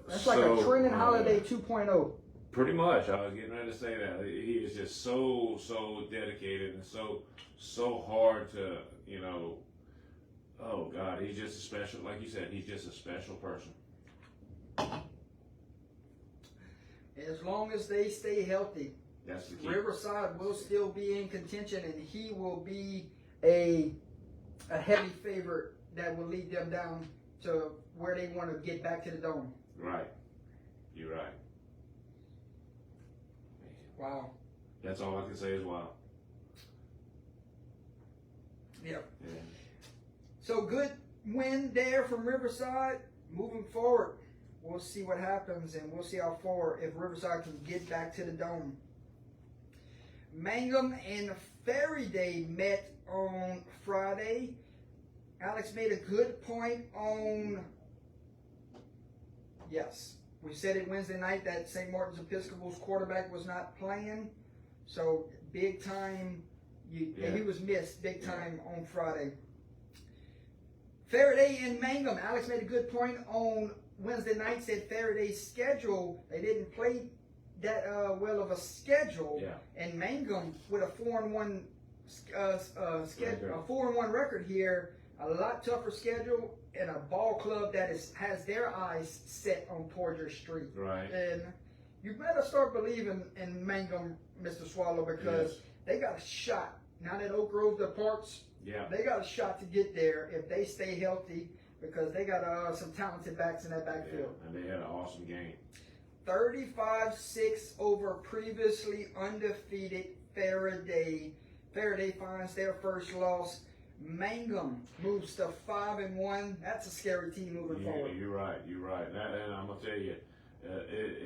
That's like a Trenton Holiday 2.0. Pretty much. I was getting ready to say that. He is just so dedicated and so hard to, oh God, he's just a special, like you said, he's just a special person. As long as they stay healthy, That's the key. Riverside will still be in contention, and he will be a heavy favorite that will lead them down to where they want to get back to the Dome. Right. You're right. Wow. That's all I can say is wow. Yeah. Yeah. So good win there from Riverside. Moving forward, we'll see what happens, and we'll see how far if Riverside can get back to the Dome. Mangum and Faraday met on Friday. Alex made a good point on, yes, we said it Wednesday night that St. Martin's Episcopal's quarterback was not playing. So big time, he was missed big time on Friday. Faraday and Mangum, Alex made a good point on Wednesday night, said Faraday's schedule, they didn't play that well of a schedule. Yeah. And Mangum with a 4-1 schedule, a 4-1 record here, a lot tougher schedule, in a ball club that has their eyes set on Porter Street. Right. And you better start believing in Mangum, Mr. Swallow, because Yes. they got a shot. Now that Oak Grove departs, Yeah. they got a shot to get there if they stay healthy, because they got some talented backs in that Yeah. backfield. And they had an awesome game. 35-6 over previously undefeated Faraday. Faraday finds their first loss. Mangum moves to 5-1. That's a scary team moving Yeah, forward. you're right. You're right. And I'm gonna tell you,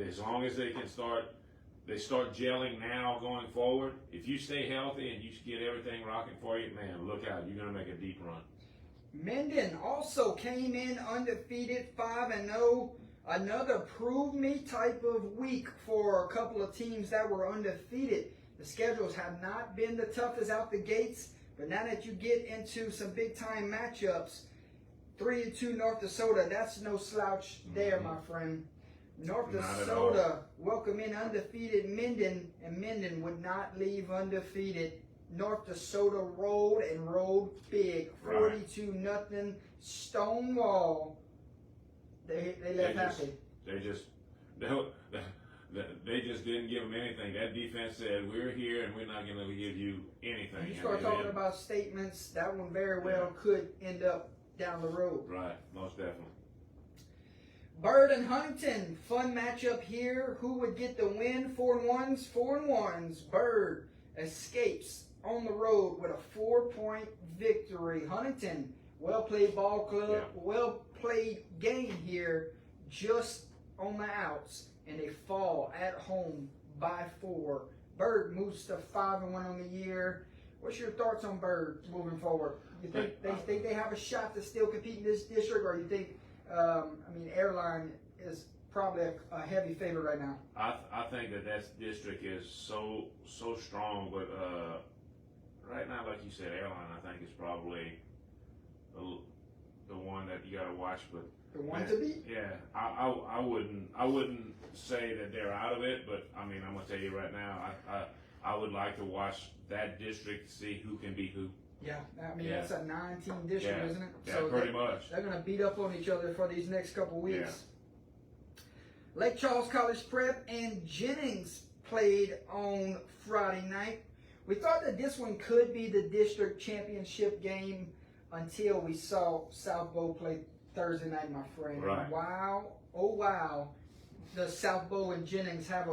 as long as they can start gelling now going forward. If you stay healthy and you get everything rocking for you, man, look out. You're gonna make a deep run. Minden also came in undefeated, 5-0. Another prove me type of week for a couple of teams that were undefeated. The schedules have not been the toughest out the gates, but now that you get into some big time matchups, 3-2 North Dakota, that's no slouch there, my friend. North Not at Dakota welcome in undefeated Minden, and Minden would not leave undefeated. North Dakota rolled and rolled big, 42-0. Stonewall. They left happy. They just didn't give them anything. That defense said, "We're here and we're not going to give you anything." When you And start they talking did. about statements, that one very well could end up down the road. Right, most definitely. Bird and Huntington, fun matchup here. Who would get the win? 4-1s, 4-1s. Bird escapes on the road with a 4-point victory. Huntington, well played ball club, well played game here, just on the outs, and they fall at home by 4. Bird moves to 5-1 on the year. What's your thoughts on Bird moving forward? You think they have a shot to still compete in this district, or you think? Airline is probably a heavy favorite right now. I think that district is so strong, but right now, like you said, Airline I think is probably the one that you got to watch. But The one to beat? Yeah, I wouldn't say that they're out of it, but I mean, I'm gonna tell you right now, I would like to watch that district to see who can beat who. Yeah, that's a 9-team district, Yeah. isn't it? Yeah, pretty much. They're going to beat up on each other for these next couple weeks. Lake Charles College Prep and Jennings played on Friday night. We thought that this one could be the district championship game until we saw South Bow play Thursday night, my friend. Right. Wow, oh wow, does South Bow and Jennings have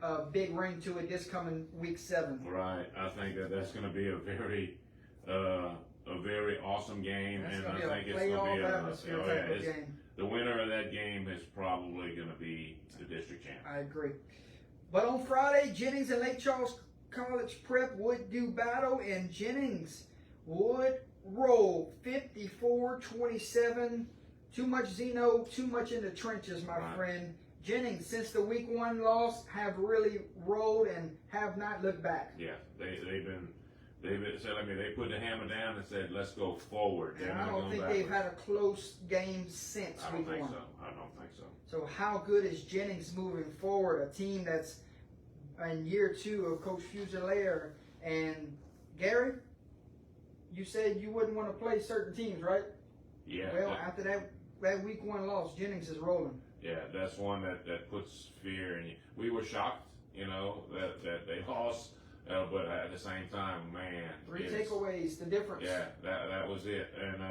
a big ring to it this coming week 7. Right. I think that's going to be a very awesome game, That's and gonna I be think a it's going to be playoff atmosphere type of game. the winner of that game is probably going to be the district champ. I agree. But on Friday, Jennings and Lake Charles College Prep would do battle, and Jennings would roll 54-27. Too much Zeno, too much in the trenches, my friend. Jennings, since the week 1 loss, have really rolled and have not looked back. Yeah, they've been said. I mean, they put the hammer down and said, "Let's go forward." And I don't think they've had a close game since I don't week think 1. so. I don't think so. So how good is Jennings moving forward? A team that's in year 2 of Coach Fusilier. And Gary, you said you wouldn't want to play certain teams, right? Yeah. Well, after that week 1 loss, Jennings is rolling. Yeah, that's one that puts fear in you. We were shocked, that they lost, but at the same time, man, 3 takeaways, the difference. Yeah, that was it. And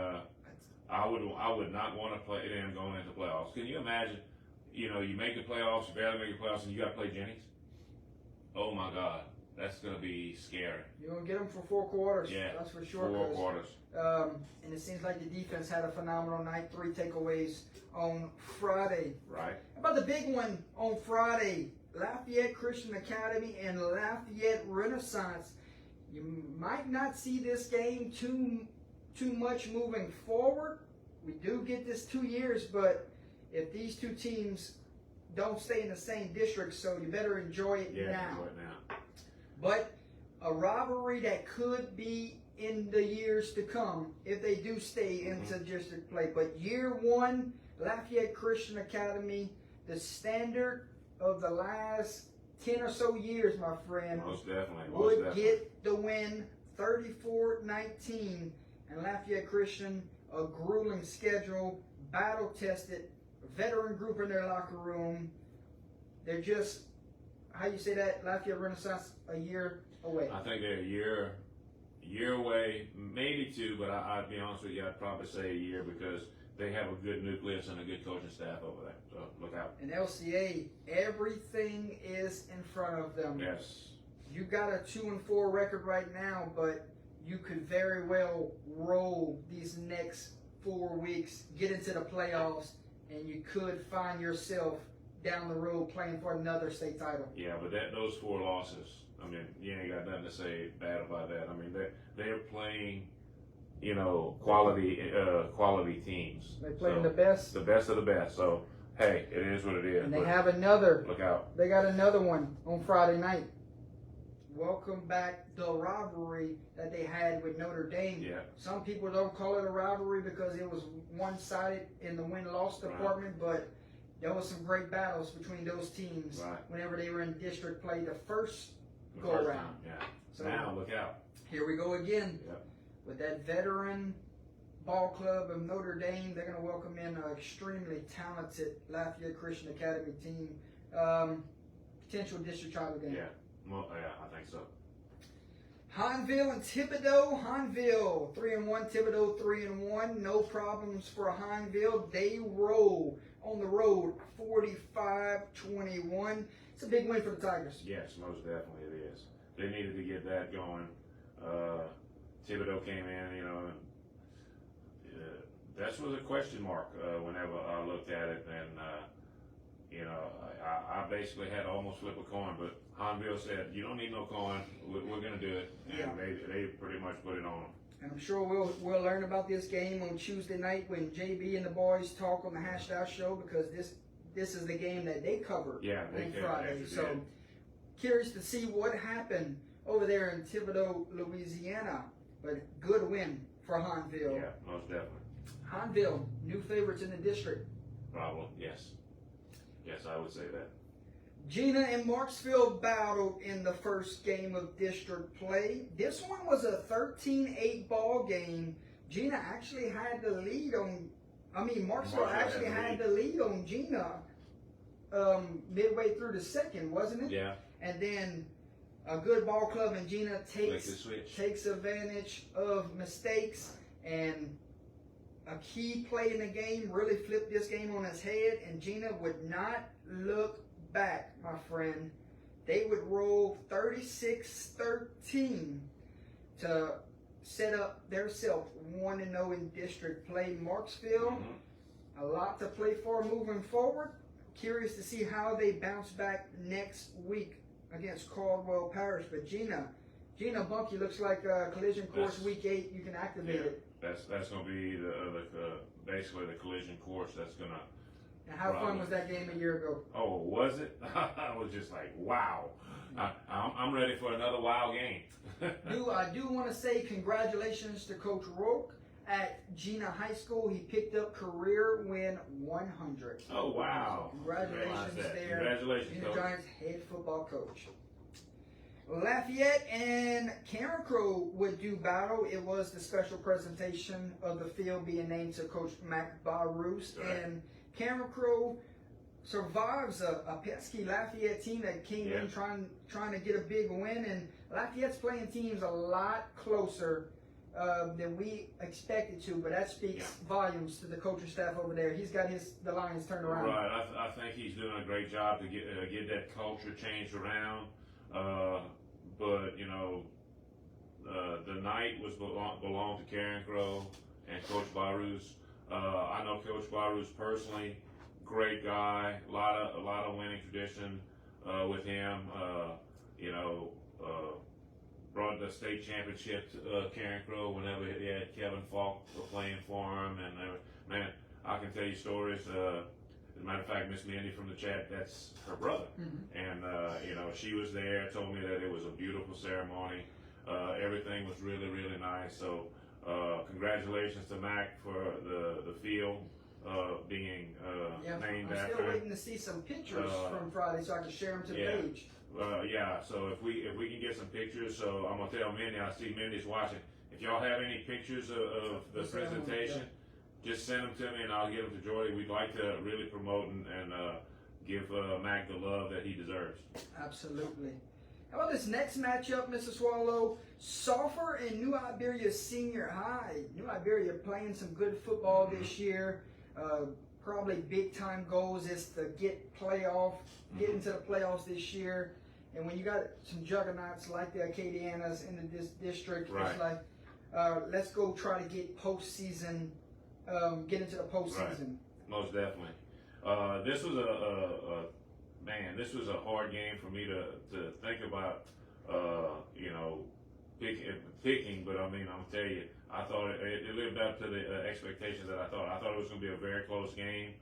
I would not want to play them going into playoffs. Can you imagine? You make the playoffs, you barely make the playoffs, and you got to play Jennings. Oh my God, that's gonna be scary. You're going to get them for 4 quarters. Yeah, That's for sure. 4 quarters. And it seems like the defense had a phenomenal night. 3 takeaways on Friday. Right. How about the big one on Friday? Lafayette Christian Academy and Lafayette Renaissance. You might not see this game too much moving forward. We do get this 2 years, but if these 2 teams don't stay in the same district, so you better enjoy it now. Enjoy it now. But a rivalry that could be in the years to come if they do stay into district play. But year 1, Lafayette Christian Academy, the standard of the last 10 or so years, my friend, Most definitely. would get the win 34-19. And Lafayette Christian a grueling schedule, battle-tested, veteran group in their locker room. They're just, how you say that, Lafayette Renaissance, a year away. I think they're a year away, maybe two, but I'd be honest with you, I'd probably say a year because they have a good nucleus and a good coaching staff over there. So look out. And LCA, everything is in front of them. Yes. You got a 2-4 record right now, but you could very well roll these next 4 weeks, get into the playoffs, and you could find yourself down the road playing for another state title. Yeah, but those 4 losses, I mean, you ain't got nothing to say bad about that. I mean, they're playing, quality teams. They playing So, the best. the best of the best. So hey, it is what it is. And they but have another. look out. They got another one on Friday night. Welcome back the rivalry that they had with Notre Dame. Yeah. Some people don't call it a rivalry because it was one-sided in the win-loss department, but there was some great battles between those teams whenever they were in district play the first go-around. Yeah. So now look out. here we go again Yep. with that veteran ball club of Notre Dame. They're going to welcome in an extremely talented Lafayette Christian Academy team. Potential district title game. Yeah. Well, yeah, I think so. Hahnville and Thibodaux. Hahnville 3-1. Thibodaux 3-1. No problems for Hahnville. They roll on the road 45-21. It's a big win for the Tigers. Yes, most definitely it is. They needed to get that going. Thibodaux came in, that was a question mark whenever I looked at it, and I basically had to almost flip a coin, but Hahnville said, "You don't need no coin. We're going to do it," and they pretty much put it on them. And I'm sure we'll learn about this game on Tuesday night when JB and the boys talk on the Hashed Out Show, because this is the game that they covered on Friday. So curious to see what happened over there in Thibodaux, Louisiana. But good win for Hahnville. Yeah, most definitely. Hahnville, new favorites in the district. Problem, yes. Yes, I would say that. Gina and Marksville battled in the first game of district play. This one was a 13-8 ball game. Gina actually had the lead on, Marksville actually had the lead on Gina midway through the second, wasn't it? Yeah. And then a good ball club and Gina takes advantage of mistakes, and a key play in the game really flipped this game on its head, and Gina would not look back, my friend. They would roll 36-13 to set up their self 1-0 in district play. Marksville, a lot to play for moving forward. Curious to see how they bounce back next week against Caldwell Parish. But Gina Bunky looks like a collision course week 8. You can activate it. That's going to be basically the collision course that's going to. And how fun was that game a year ago? Oh, was it? I was just like, wow. I'm ready for another wild game. I do want to say congratulations to Coach Roque at Gina High School. He picked up career win 100. Oh, wow. So congratulations there. Congratulations, Gina Coach. Giants head football coach. Lafayette and Carencro would do battle. It was the special presentation of the field being named to Coach Mac Barroos. Right. And Carencro survives a pesky Lafayette team that came in trying to get a big win. And Lafayette's playing teams a lot closer than we expected to, but that speaks volumes to the coaching staff over there. He's got the Lions turned around. Right. I think he's doing a great job to get that culture changed around. But the night belonged to Carencro and Coach Barroos. I know Coach Barroos personally, great guy, a lot of winning tradition with him. Brought the state championship to Carencro whenever he had Kevin Falk playing for him, and man, I can tell you stories. As a matter of fact, Miss Mindy from the chat, that's her brother. And, she was there, told me that it was a beautiful ceremony. Everything was really, really nice. So, congratulations to Mac for the field being named after. I'm still waiting to see some pictures from Friday so I can share them to the page. So if we can get some pictures, so I'm going to tell Mindy, I see Mindy's watching. If y'all have any pictures of the presentation, just send them to me and I'll give them to Jordy. We'd like to really promote and give Mac the love that he deserves. Absolutely. How about this next matchup, Mr. Swallow? Sulphur and New Iberia Senior High. New Iberia playing some good football this year. Probably big time goals is to get into the playoffs this year. And when you got some juggernauts like the Acadianas in this district, Right. it's like, let's go try to get postseason, get into the postseason. Right. Most definitely. This was this was a hard game for me to think about, picking. But I mean, I'm tell you, I thought it lived up to the expectations that I thought. I thought it was going to be a very close game,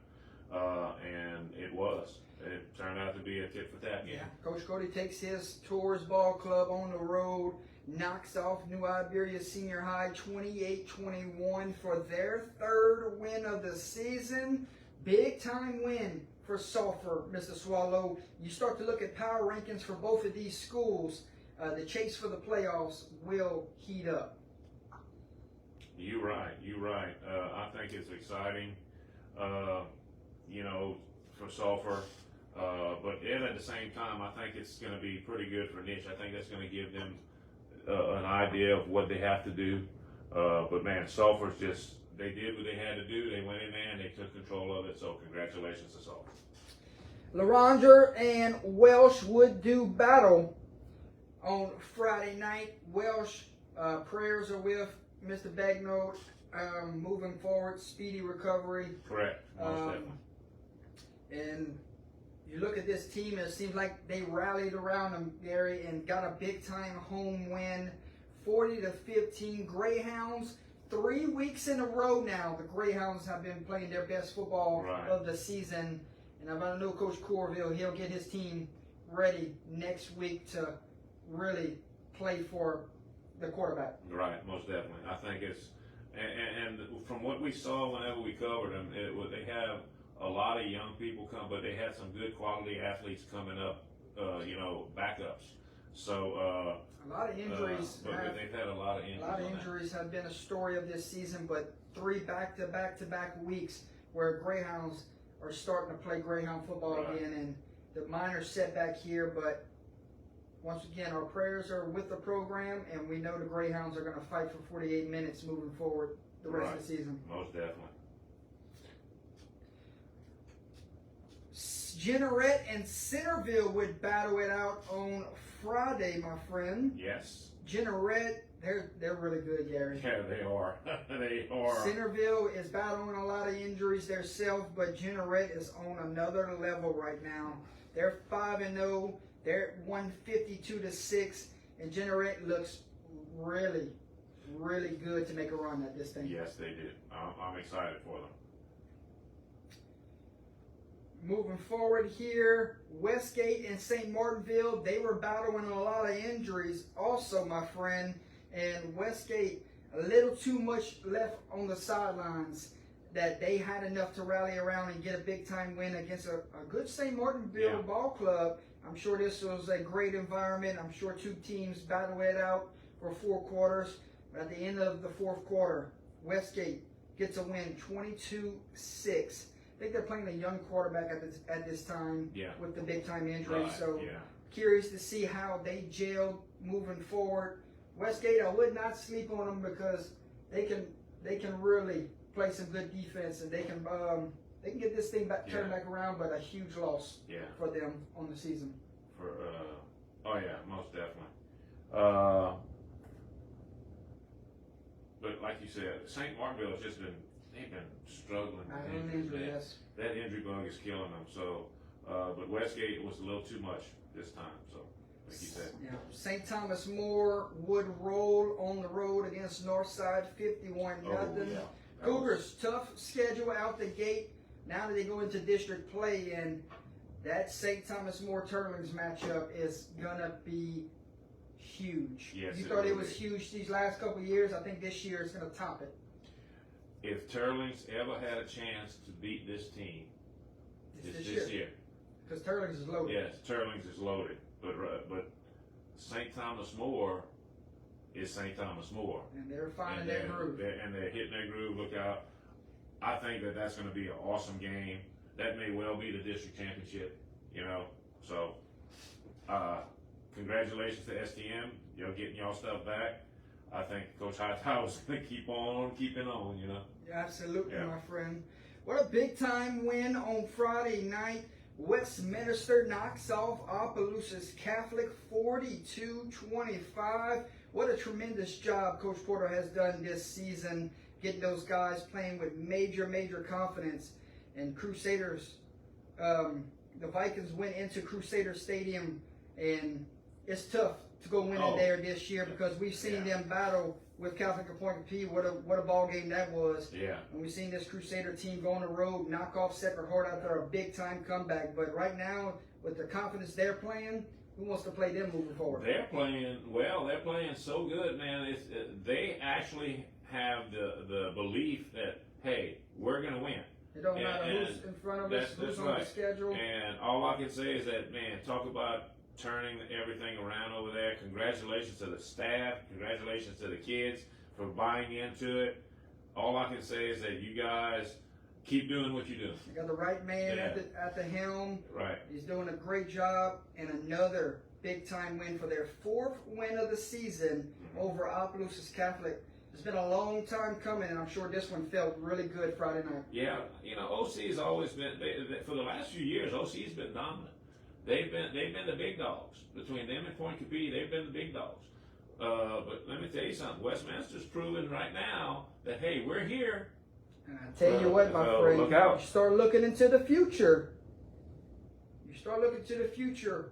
and it was. It turned out to be a tit for tat game. Yeah, Coach Cody takes his Tours Ball Club on the road, knocks off New Iberia Senior High 28-21 for their third win of the season. Big time win for Sulphur, Mr. Swallow. You start to look at power rankings for both of these schools. The chase for the playoffs will heat up. You're right. I think it's exciting, for Sulphur. But then at the same time, I think it's going to be pretty good for Niche. I think that's going to give them an idea of what they have to do. But man, Sulphur's they did what they had to do. They went in there and they took control of it. So congratulations to Sulphur. LaRondre and Welsh would do battle on Friday night. Welsh, prayers are with Mr. Bagnold, moving forward, speedy recovery. Correct. Most definitely. And you look at this team, it seems like they rallied around them, Gary, and got a big-time home win, 40-15. Greyhounds, 3 weeks in a row now, the Greyhounds have been playing their best football of the season. And I know Coach Corville, he'll get his team ready next week to really play for the quarterback. Right, most definitely. I think it's, and from what we saw whenever we covered them, they have a lot of young people come, but they had some good quality athletes coming up, backups. So a lot of injuries. They've had a lot of injuries. A lot of injuries have been a story of this season, but 3 back-to-back weeks where Greyhounds are starting to play Greyhound football again, and the minor setback here, but once again, our prayers are with the program, and we know the Greyhounds are going to fight for 48 minutes moving forward the rest of the season. Most definitely. Jeanerette and Centerville would battle it out on Friday, my friend. Yes. Jeanerette, they're really good, Gary. Yeah, they are. They are. Centerville is battling a lot of injuries themselves, but Jeanerette is on another level right now. They're 5-0. They're 152-6, and Jeanerette looks really, really good to make a run at this thing. Yes, they did. I'm excited for them. Moving forward here, Westgate and St. Martinville, they were battling a lot of injuries also, my friend. And Westgate, a little too much left on the sidelines that they had enough to rally around and get a big-time win against a good St. Martinville ball club. I'm sure this was a great environment. I'm sure two teams battled it out for 4 quarters. But at the end of the 4th quarter, Westgate gets a win, 22-6. I think they're playing a young quarterback at this time with the big-time injury. So curious to see how they gel moving forward. Westgate, I would not sleep on them because they can really play some good defense, and they can get this thing turned back around, but a huge loss for them on the season. Most definitely. But like you said, St. Martinville has they've been struggling with injuries. That injury bug is killing them. So, but Westgate was a little too much this time. So, like you said. Yeah. St. Thomas More would roll on the road against Northside, 51-0. Cougars, tough schedule out the gate. Now that they go into district play, and that St. Thomas More Turlings matchup is gonna be huge. Yes, you thought it was huge these last couple of years. I think this year is gonna top it. If Turlings ever had a chance to beat this team, it's this year. Because Turlings is loaded. Yes, Turlings is loaded, but St. Thomas More is St. Thomas More. And they're finding their groove. They're hitting their groove. Look out. I think that that's going to be an awesome game. That may well be the district championship, you know. So, congratulations to STM. Y'all getting y'all stuff back. I think Coach Hightower is going to keep on keeping on, you know. Absolutely, Yeah. my friend. What a big time win on Friday night. Westminster knocks off Opelousas Catholic 42-25. What a tremendous job Coach Porter has done this season, getting those guys playing with major, major confidence. And Crusaders, the Vikings went into Crusader Stadium, and it's tough to go win in there this year because we've seen them battle with Catholic Appointment P. What a ball game that was. Yeah. And we've seen this Crusader team go on the road, knock off Sacred Heart after a big time comeback. But right now, with the confidence they're playing, who wants to play them moving forward? They're playing well. They're playing so good, man. They actually have the belief that, hey, we're going to win. It don't matter who's in front of us, who's on the schedule. And all I can say is that, man, talk about turning everything around over there. Congratulations to the staff. Congratulations to the kids for buying into it. All I can say is that you guys keep doing what you do. You got the right man at the helm. Right. He's doing a great job, and another big time win for their fourth win of the season over Opelousas Catholic. It's been a long time coming, and I'm sure this one felt really good Friday night. Yeah, you know, OC has always been for the last few years. OC's been dominant. They've been the big dogs. Between them and Point Capee, they've been the big dogs. But let me tell you something. Westminster's proven right now that, hey, we're here. And I tell you what, my friend, look out. you start looking into the future.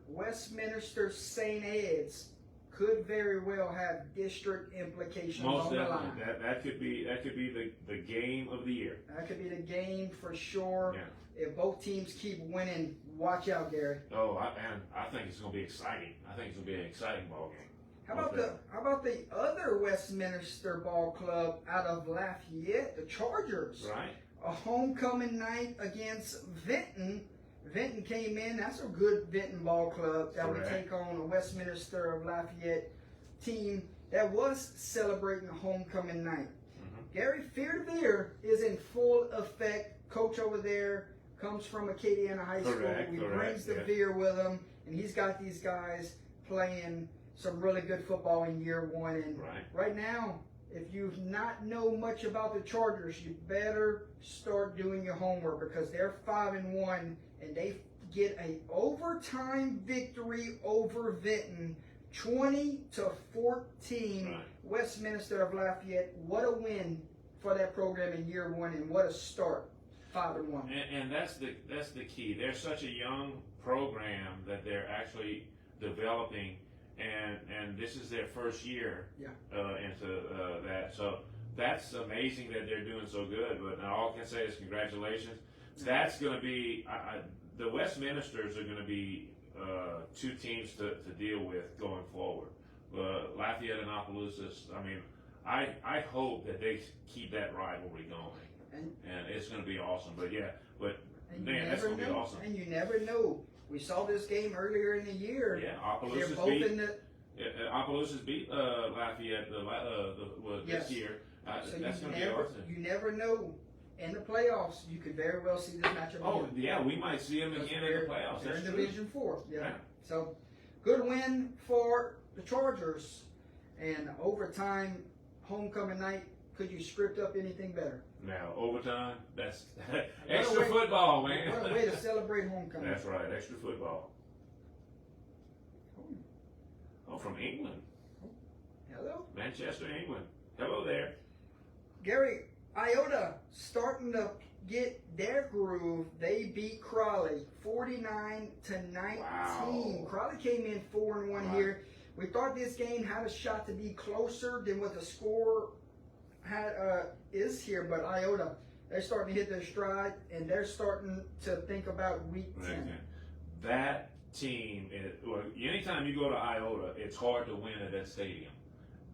Westminster St. Ed's could very well have district implications Most on the definitely. line. That could be the game of the year. That could be the game for sure. Yeah. If both teams keep winning, watch out, Gary. Oh, I think it's going to be exciting. I think it's going to be an exciting ball game. How about the other Westminster ball club out of Lafayette, the Chargers? Right. A homecoming night against Vinton. Vinton came in. That's a good Vinton ball club that would take on a Westminster of Lafayette team that was celebrating a homecoming night. Gary Fear is in full effect. Coach over there comes from Acadiana High School. He brings the beer with him, and he's got these guys playing some really good football in year one. And right now, if you not know much about the Chargers, you better start doing your homework because they're 5-1, and they get an overtime victory over Vinton, 20-14. Westminster of Lafayette. What a win for that program in year one, and what a start. 5-1. And that's the key. They're such a young program that they're actually developing, and this is their first year into that. So that's amazing that they're doing so good. But all I can say is congratulations. That's going to be the Westminsters are going to be two teams to deal with going forward. Lafayette and Opelousas. I mean, I hope that they keep that rivalry going. And it's going to be awesome. But man, that's going to be awesome. And you never know. We saw this game earlier in the year. Yeah, Opelousas beat Lafayette this year. So that's going to be awesome. You never know. In the playoffs, you could very well see this matchup. Oh, yeah, we might see them again in the playoffs. They're That's in true. Division 4. Yeah. So, good win for the Chargers. And overtime, homecoming night. Could you script up anything better? Now, overtime, that's extra football, man. What a way to celebrate homecoming. That's right, extra football. Oh, from England. Hello? Manchester, England. Hello there. Gary, Iota starting to get their groove. They beat Crawley 49-19. Wow. Crawley came in 4-1 here. We thought this game had a shot to be closer than what the score is here, but Iota, they're starting to hit their stride, and they're starting to think about week 10. That team, anytime you go to Iota, it's hard to win at that stadium.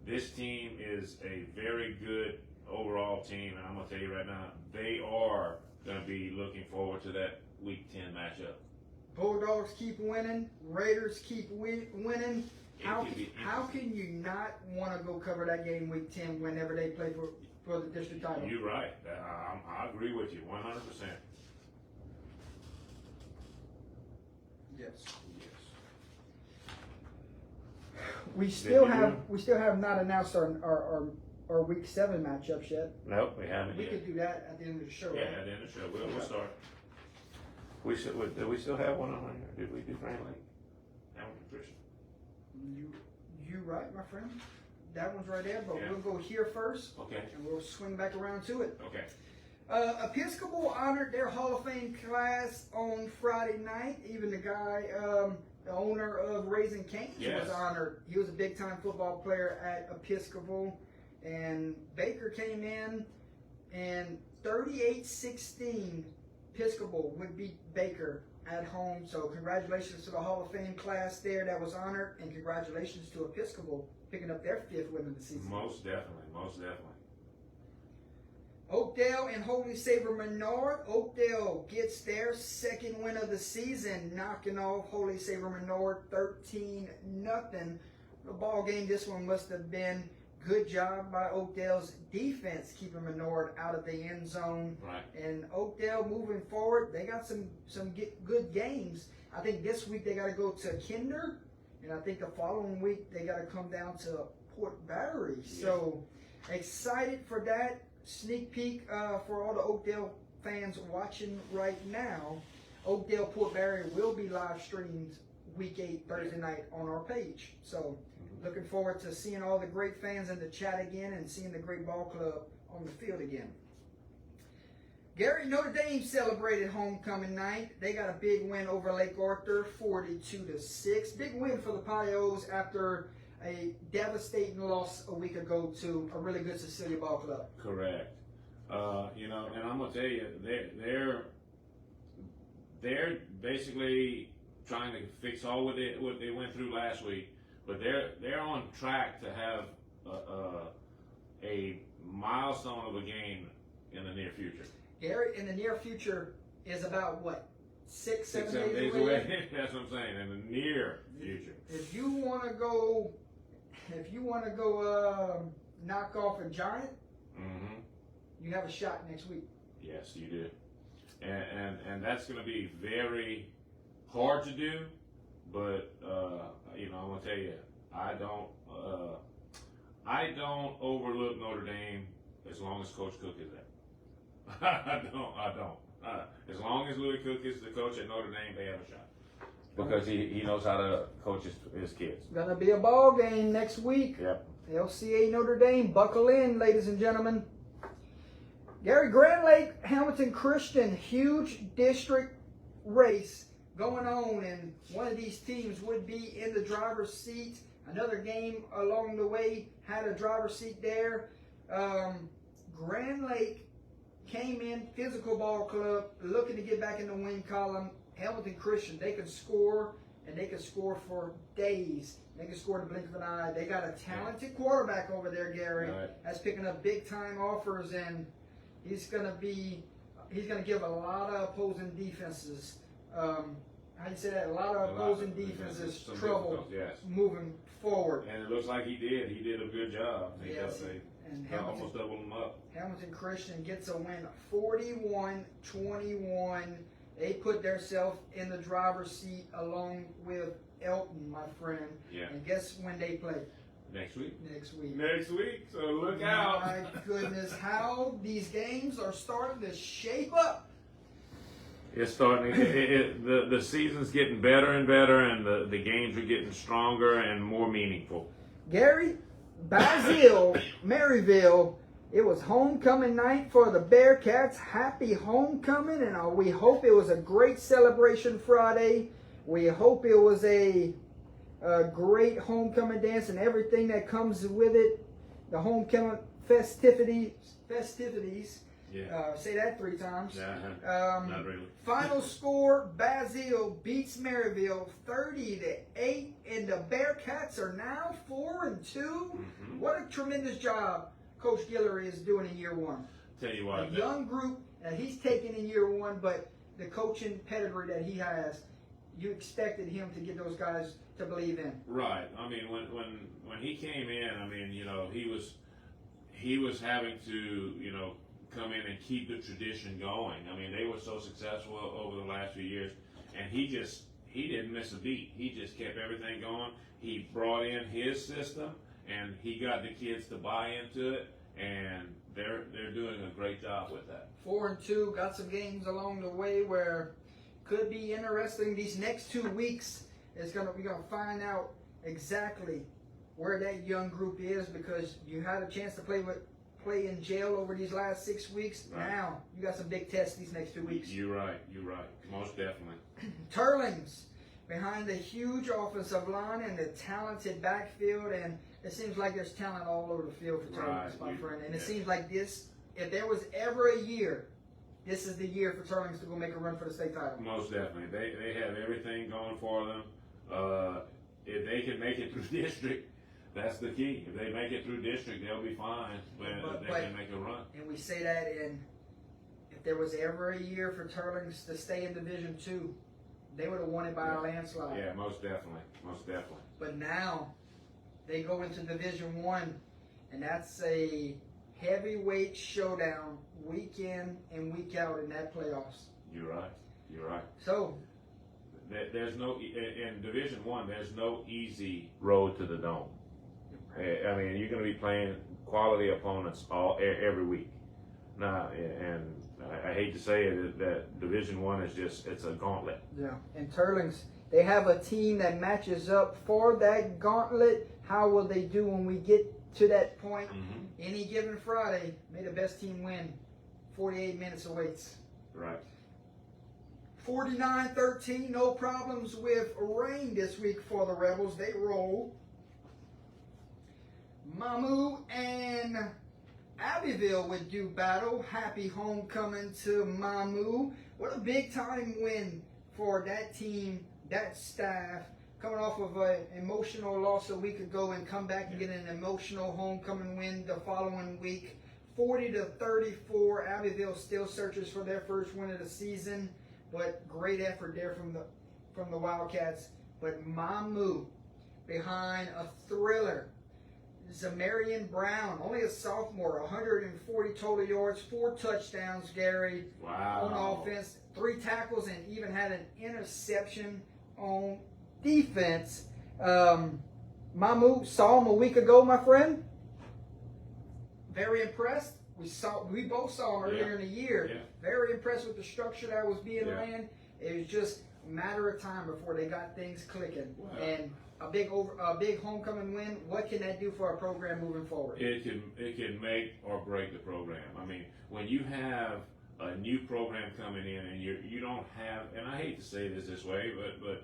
This team is a very good overall team, and I'm going to tell you right now, they are going to be looking forward to that week 10 matchup. Bulldogs keep winning. Raiders keep winning. How can you not want to go cover that game week 10 whenever they play for the district title. You're right. I agree with you 100%. Yes. Yes. We still you have not announced our week 7 matchups yet. Nope, we haven't We yet. could do that at the end of the show. Yeah, right? at the end of the show. We'll start. Do we still have one on here? Did we do Grand Lake? Hamilton Christian. You right, my friend. That one's right there, but Yeah. we'll go here first, Okay. and we'll swing back around to it. Okay. Episcopal honored their Hall of Fame class on Friday night. Even the guy, the owner of Raising Cane's, Yes. was honored. He was a big-time football player at Episcopal, and Baker came in, and 38-16, Episcopal would beat Baker at home. So congratulations to the Hall of Fame class there that was honored, and congratulations to Episcopal picking up their 5th win of the season. Most definitely. Most definitely. Oakdale and Holy Savior Menard. Oakdale gets their 2nd win of the season, knocking off Holy Savior Menard 13-0. The ball game, this one must have been good job by Oakdale's defense, keeping Menard out of the end zone. Right. And Oakdale moving forward, they got some good games. I think this week they got to go to Kinder, and I think the following week they got to come down to Port Battery. Yeah. So excited for that. Sneak peek for all the Oakdale fans watching right now. Oakdale Port Barry will be live streamed week 8 Thursday night on our page. So looking forward to seeing all the great fans in the chat again and seeing the great ball club on the field again. Gary, Notre Dame celebrated homecoming night. They got a big win over Lake Arthur, 42-6. Big win for the Pios after a devastating loss a week ago to a really good Cecilia ball club. Correct. You know, and I'm gonna tell you, they're basically trying to fix all what they went through last week, but they're on track to have a milestone of a game in the near future. Gary, in the near future is about what? 6-7 7 days days away? away. That's what I'm saying. In the near future. If you want to go knock off a giant, Mm-hmm. you have a shot next week. Yes, you do. And that's going to be very hard to do, but you know, I'm going to tell you, I don't overlook Notre Dame as long as Coach Cook is there. I don't. As long as Louis Cook is the coach at Notre Dame, they have a shot. Because he knows how to coach his kids. Gonna be a ball game next week. Yep. LCA Notre Dame, buckle in, ladies and gentlemen. Gary, Grand Lake, Hamilton Christian, huge district race going on, and one of these teams would be in the driver's seat. Another game along the way had a driver's seat there. Grand Lake came in, physical ball club, looking to get back in the win column. Hamilton Christian, they can score, and they can score for days. They can score in the blink of an eye. They got a talented quarterback over there, Gary, Right. that's picking up big time offers, and he's gonna give a lot of opposing defenses. How do you say that? A lot of opposing defenses some trouble difficult, yes. moving forward. And it looks like he did. He did a good job. Yes. And They almost doubled him up. Hamilton Christian gets a win, 41-21. They put themselves in the driver's seat along with Elton, my friend. Yeah. And guess when they play? Next week. Next week. Next week. So look out. My goodness, how these games are starting to shape up. It's starting. The season's getting better and better, and the games are getting stronger and more meaningful. Gary, Basile, Maryville, it was homecoming night for the Bearcats. Happy homecoming, and we hope it was a great celebration Friday. We hope it was a great homecoming dance and everything that comes with it. The homecoming festivities. Yeah. Say that 3 times. Not really. Final score, Basile beats Maryville 30-8, and the Bearcats are now 4-2. Mm-hmm. What a tremendous job Coach Guillory is doing in year 1. Tell you A what. young group that he's taken in year 1, but the coaching pedigree that he has, you expected him to get those guys to believe in. Right. I mean, when he came in, I mean, you know, he he was having to, come in and keep the tradition going. I mean, they were so successful over the last few years, and he didn't miss a beat. He just kept everything going. He brought in his system, and he got the kids to buy into it, and they're doing a great job with that. 4-2, got some games along the way where could be interesting. These next 2 weeks we're gonna find out exactly where that young group is, because you had a chance to play in jail over these last 6 weeks. Right. Now you got some big tests these next 2 weeks. You're right, most definitely. Turlings behind the huge offensive line and the talented backfield, and it seems like there's talent all over the field for Turlings, my friend. And it seems like this, if there was ever a year, this is the year for Turlings to go make a run for the state title. Most definitely. They have everything going for them. If they can make it through district, that's the key. If they make it through district, they'll be fine. But they can make a run. And we say that if there was ever a year for Turlings to stay in Division II, they would have won it by a landslide. Yeah, most definitely. But now they go into Division I, and that's a heavyweight showdown week in and week out in that playoffs. You're right. So there's no, in Division I, there's no easy road to the dome. I mean, you're going to be playing quality opponents every week. Now, and I hate to say it, that Division I is it's a gauntlet. Yeah, and Turlings, they have a team that matches up for that gauntlet. How will they do when we get to that point? Mm-hmm. Any given Friday, may the best team win. 48 minutes awaits. Right. 49-13, no problems with rain this week for the Rebels. They roll. Mamou and Abbeville would do battle. Happy homecoming to Mamou. What a big time win for that team, that staff, coming off of an emotional loss a week ago and come back and get an emotional homecoming win the following week. 40-34, Abbeville still searches for their first win of the season, but great effort there from the Wildcats. But Mamou behind a thriller. Zamarian Brown, only a sophomore, 140 total yards, 4 touchdowns, Gary, wow, on offense, 3 tackles, and even had an interception on defense. Mamou saw him a week ago, my friend. Very impressed. We both saw him earlier in the year. Yeah. Very impressed with the structure that was being ran. It was just a matter of time before they got things clicking. Wow. And a big homecoming win. What can that do for our program moving forward? It can make or break the program. I mean, when you have a new program coming in and you don't have, and I hate to say this way, but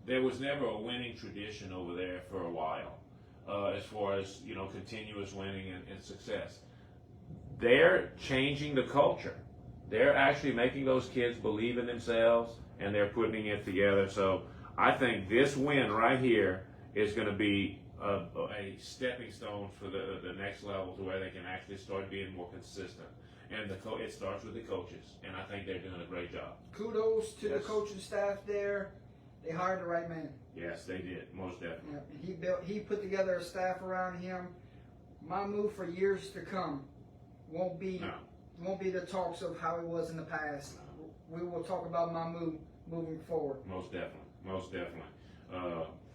there was never a winning tradition over there for a while, as far as continuous winning and success. They're changing the culture. They're actually making those kids believe in themselves, and they're putting it together. So I think this win right here is going to be a stepping stone for the next level to where they can actually start being more consistent. And it starts with the coaches, and I think they're doing a great job. Kudos to the coaching staff there. They hired the right man. Yes, they did, most definitely. Yeah, he put together a staff around him. Mamou for years to come won't be the talks of how it was in the past. No. We will talk about Mamou moving forward. Most definitely.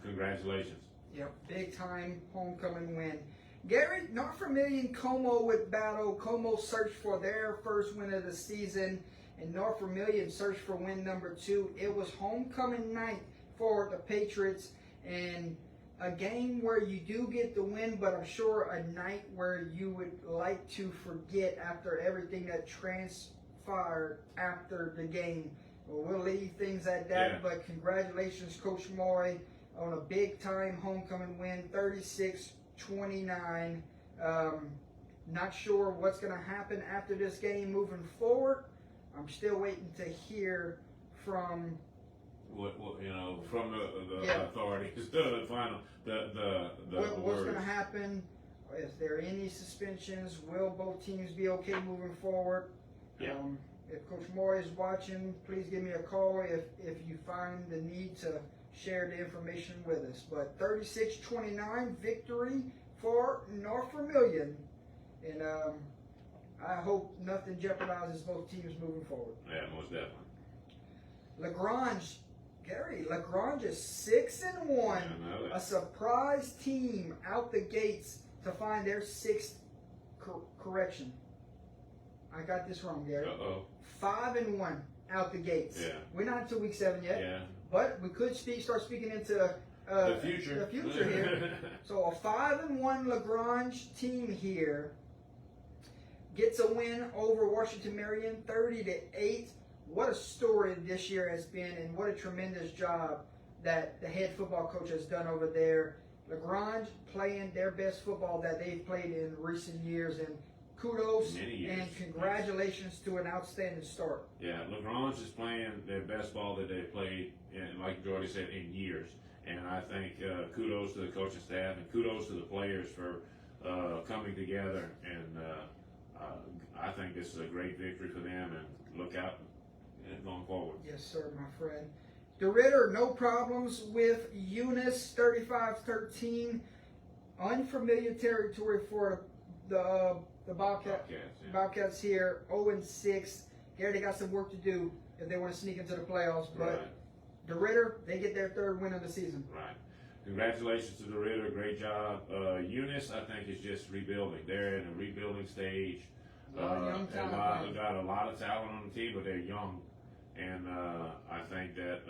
Congratulations. Yep, big time homecoming win. Gary, North Vermilion Como with battle. Como searched for their first win of the season, and North Vermilion searched for win number 2. It was homecoming night for the Patriots, and a game where you do get the win, but I'm sure a night where you would like to forget after everything that transpired after the game. Well, we'll leave things at that, but congratulations, Coach Morey, on a big-time homecoming win, 36-29. Not sure what's going to happen after this game moving forward. I'm still waiting to hear from from the authorities, the final, what's going to happen. Is there any suspensions? Will both teams be okay moving forward? Yeah. If Coach Moore is watching, please give me a call if you find the need to share the information with us. But 36-29 victory for North Vermilion And I hope nothing jeopardizes both teams moving forward. Yeah, most definitely. LaGrange, Gary, LaGrange is 6-1. Yeah, I know A that. surprise team out the gates to find their sixth correction. I got this wrong, Gary. 5-1 out the gates. Yeah. We're not until week 7 yet, Yeah. but we could start speaking into The future. The future here. So a 5-1 LaGrange team here gets a win over Washington Marion, 30-8. What a story this year has been, and what a tremendous job that the head football coach has done over there. LaGrange playing their best football that they've played in recent years, and kudos Many years. and congratulations to an outstanding start. Yeah, LaGrange is playing their best ball that they've played, in, like Jordy said, in years. And I think kudos to the coaching staff and kudos to the players for coming together. And I think this is a great victory for them. And look out going forward. Yes, sir, my friend. DeRidder, no problems with Eunice, 35-13. Unfamiliar territory for the Bobcats. Yeah. Bobcats here, 0-6. Gary, they got some work to do if they want to sneak into the playoffs. But Right. DeRidder, they get their third win of the season. Right. Congratulations to DeRidder. Great job. Eunice, I think, is just rebuilding. They're in a rebuilding stage. A lot of young talent. Got a lot of talent on the team, but they're young. And I think that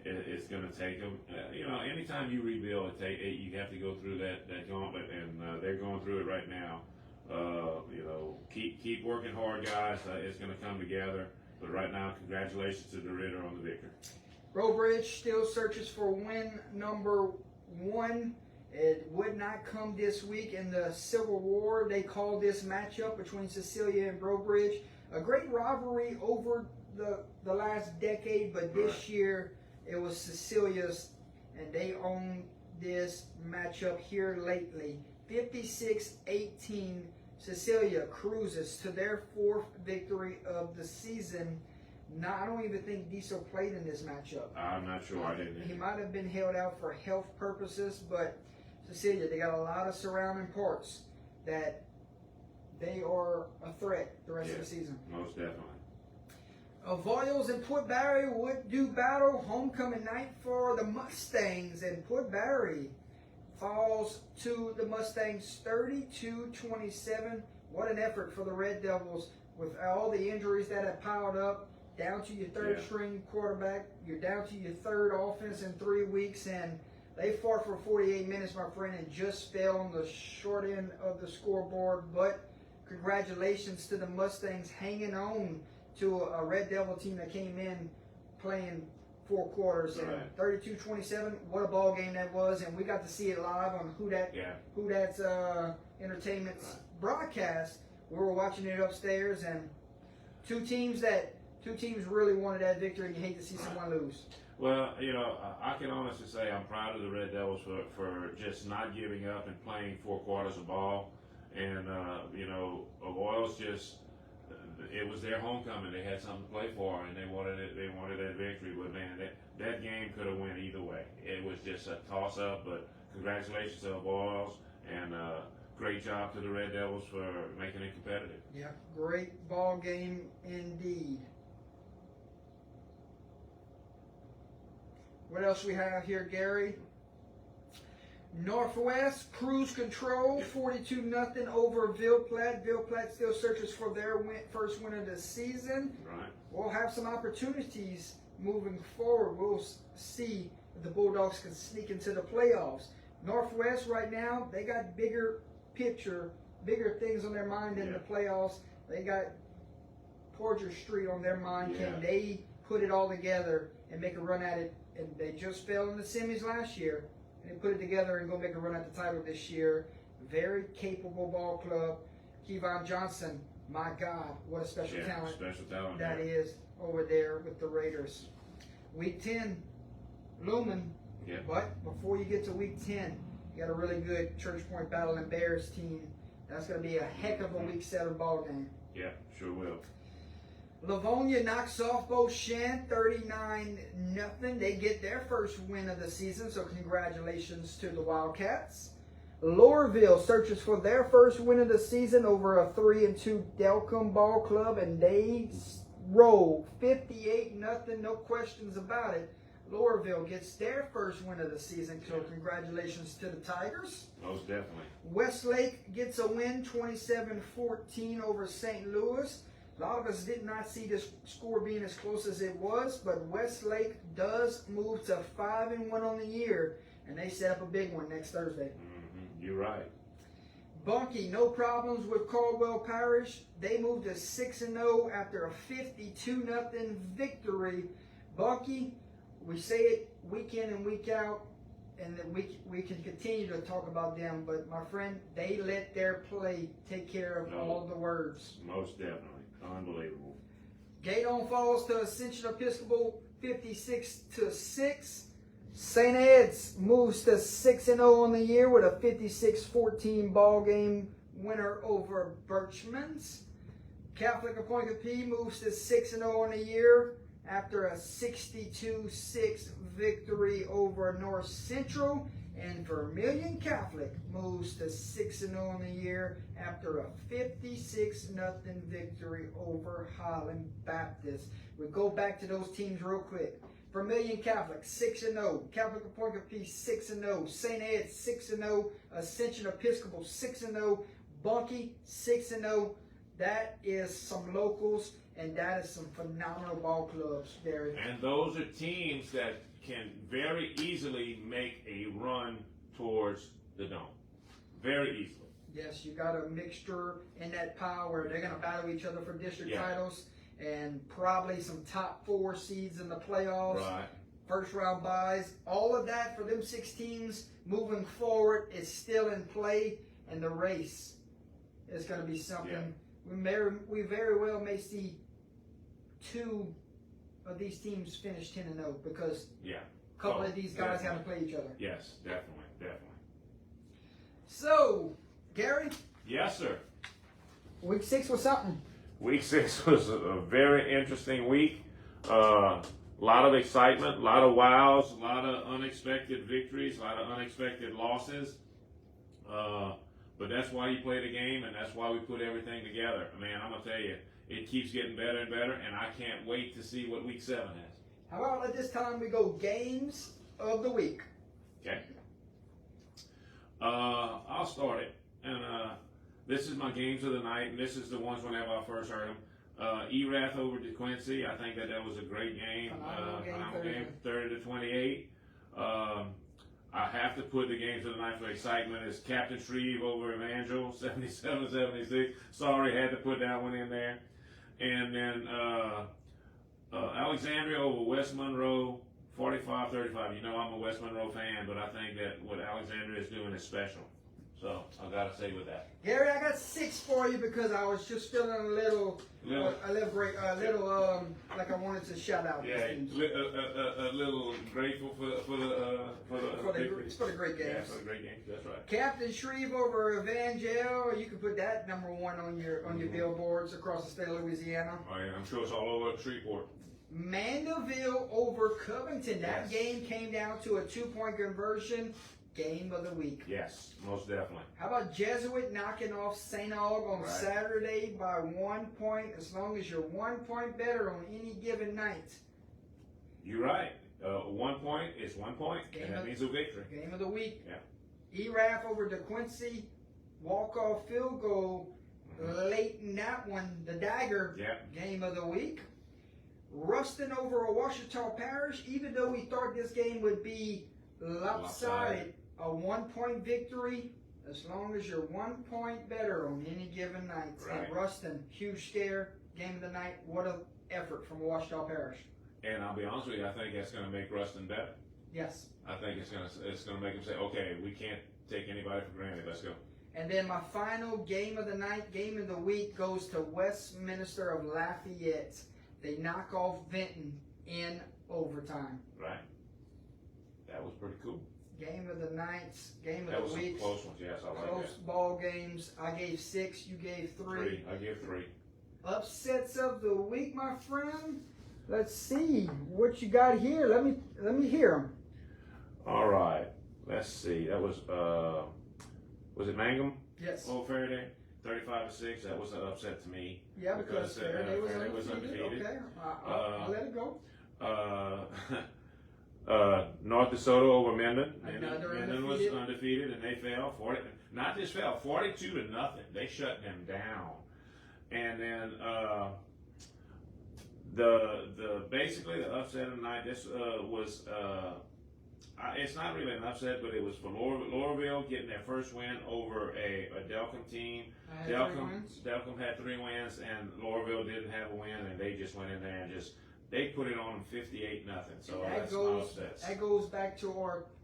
it's going to take them. Anytime you rebuild, you have to go through that gauntlet, and they're going through it right now. Keep working hard, guys. It's going to come together. But right now, congratulations to DeRidder on the victory. Robridge still searches for win number 1. It would not come this week in the Civil War. They call this matchup between Cecilia and Robridge. A great rivalry over the last decade, but this year it was Cecilia's, and they own this matchup here lately. 56-18, Cecilia cruises to their 4th victory of the season. I don't even think Diesel played in this matchup. I'm not sure. I didn't. He might have been held out for health purposes, but Cecilia, they got a lot of surrounding parts that they are a threat the rest of the season. Most definitely. Voiles and Port Barre would do battle. Homecoming night for the Mustangs, and Port Barre falls to the Mustangs 32-27. What an effort for the Red Devils with all the injuries that have piled up. Down to your third string quarterback. You're down to your third offense in 3 weeks, and they fought for 48 minutes, my friend, and just fell on the short end of the scoreboard. But congratulations to the Mustangs hanging on to a Red Devil team that came in playing 4 quarters. And 32-27, what a ball game that was, and we got to see it live on Who That's Entertainment's broadcast. We were watching it upstairs, and two teams really wanted that victory, and you hate to see someone lose. Well, I can honestly say I'm proud of the Red Devils for just not giving up and playing 4 quarters of ball. And, Voiles just, it was their homecoming. They had something to play for, and they wanted that victory. But, man, that game could have went either way. It was just a toss-up, but congratulations to the Voiles, and great job to the Red Devils for making it competitive. Yeah, great ball game indeed. What else we have here, Gary? Northwest cruise control, 42-0 over Ville Platte. Ville Platte still searches for their first win of the season. Right. We'll have some opportunities moving forward. We'll see if the Bulldogs can sneak into the playoffs. Northwest right now, they got bigger things on their mind than the playoffs. They got Porter Street on their mind. Yeah. Can they put it all together and make a run at it? And they just fell in the semis last year. And they put it together and go make a run at the title this year. Very capable ball club. Kevon Johnson, my God, what a special talent that is over there with the Raiders. Week 10, Lumen. Yeah. But before you get to week 10, you got a really good Church Point Battling Bears team. That's going to be a heck of a week 7 ball game. Yeah, sure will. Livonia knocks off Beauchesne 39-0. They get their first win of the season, so congratulations to the Wildcats. Loreauville searches for their first win of the season over a 3-2 Delcombe Ball Club, and they roll 58-0, no questions about it. Loreauville gets their first win of the season, so congratulations to the Tigers. Most definitely. Westlake gets a win, 27-14 over St. Louis. A lot of us did not see this score being as close as it was, but Westlake does move to 5-1 on the year, and they set up a big one next Thursday. You're right. Bunkie, no problems with Caldwell Parish. They moved to 6-0 after a 52-0 victory. Bunkie, we say it week in and week out, and then we can continue to talk about them, but my friend, they let their play take care of all the words. Most definitely. Unbelievable. Gaydon falls to Ascension Episcopal 56-6. St. Ed's moves to 6-0 on the year with a 56-14 ball game winner over Birchman's. Catholic Appointed P moves to 6-0 on the year after a 62-6 victory over North Central. And Vermilion Catholic moves to 6-0 on the year after a 56-0 victory over Highland Baptist. We go back to those teams real quick. Vermilion Catholic 6-0, Catholic Appointed P 6-0, St. Ed 6-0, Ascension Episcopal 6-0, Bunkie 6-0. That is some locals, and that is some phenomenal ball clubs, Barry. And those are teams that can very easily make a run towards the Dome. Very easily. Yes, you got a mixture in that pile where they're going to battle each other for district titles, and probably some top 4 seeds in the playoffs. Right. First round buys. All of that for them 6 teams moving forward is still in play, and the race is going to be something. We very well may see 2 of these teams finish 10-0 because a couple of these guys have to play each other. Yes, definitely. So, Gary? Yes, sir. Week 6 was something. Week 6 was a very interesting week. A lot of excitement, a lot of wows, a lot of unexpected victories, a lot of unexpected losses. But that's why you play the game, and that's why we put everything together. Man, I'm going to tell you, it keeps getting better and better, and I can't wait to see what Week 7 has. How about at this time we go games of the week? Okay. I'll start it. And this is my games of the night, and this is the ones whenever I first heard them. ERAF over DeQuincy. I think that was a great game. Phenomenal game, 30-28. I have to put the games of the night for excitement. It's Captain Shreve over Evangel, 77-76. Sorry, had to put that one in there. And then Alexandria over West Monroe, 45-35. You know I'm a West Monroe fan, but I think that what Alexandria is doing is special. So I gotta say with that. Gary, I got 6 for you because I was just feeling a little like I wanted to shout out. Yeah, a little grateful for the great games. Yeah, for the great games. That's right. Captain Shreve over Evangel. You can put that #1 on your billboards across the state of Louisiana. Oh yeah, I'm sure it's all over Shreveport. Mandeville over Covington. That game came down to a 2-point conversion. Game of the week. Yes, most definitely. How about Jesuit knocking off St. Aug on Saturday by 1 point? As long as you're 1 point better on any given night. You're right. 1 point is 1 point, and that means a victory. Game of the week. Yeah. ERAF over DeQuincy. Walk-off field goal late in that one. The dagger. Game of the week. Ruston over Ouachita Parish. Even though we thought this game would be lopsided, a 1-point victory, as long as you're 1 point better on any given night. Right. And Ruston, huge scare, game of the night. What an effort from Ouachita Parish. And I'll be honest with you, I think that's going to make Ruston better. Yes. I think it's going to make them say, okay, we can't take anybody for granted. Let's go. And then my final game of the night, game of the week, goes to Westminster of Lafayette. They knock off Vinton in overtime. Right. That was pretty cool. Game of the night, game of that the was week. Close ones, yes, I like Close that. ball games. I gave 6. You gave 3. I give 3. Upsets of the week, my friend. Let's see what you got here. Let me hear them. All right. Let's see. That was Was it Mangum? Yes. Over Faraday, 35-6. That was an upset to me. Yeah, because Faraday was undefeated. Okay, I'll let it go. North DeSoto over Minden. Another Minden was undefeated. undefeated, and they fell 40. Not just fell, 42-0. They shut them down, and then basically the upset of the night. This was it's not really an upset, but it was for Laurelville getting their first win over a Delcom team. Delcom had 3 wins, and Laurelville didn't have a win, and they just went in there and they put it on them 58-0. So that's my upsets. That goes back to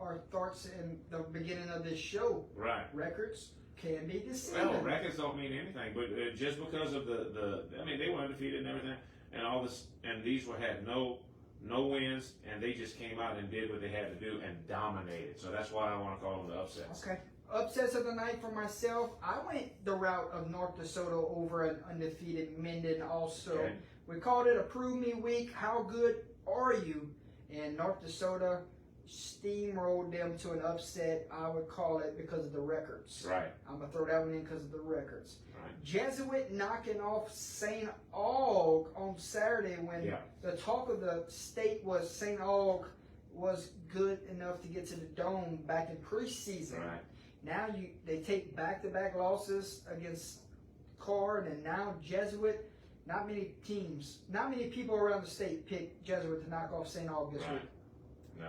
our thoughts in the beginning of this show. Right. Records can be deceiving. Well, records don't mean anything, but just because of I mean, they were undefeated and everything, and all this, and these had no wins, and they just came out and did what they had to do and dominated. So that's why I want to call them the upsets. Okay. Upsets of the night for myself. I went the route of North DeSoto over an undefeated Minden also. Okay. We called it a Prove Me Week. How good are you? And North DeSoto steamrolled them to an upset. I would call it because of the records. Right. I'm going to throw that one in because of the records. Right. Jesuit knocking off St. Aug on Saturday when the talk of the state was St. Aug was good enough to get to the Dome back in preseason. Right. Now they take back-to-back losses against Card, and now Jesuit. Not many people around the state picked Jesuit to knock off St. Aug this week. No.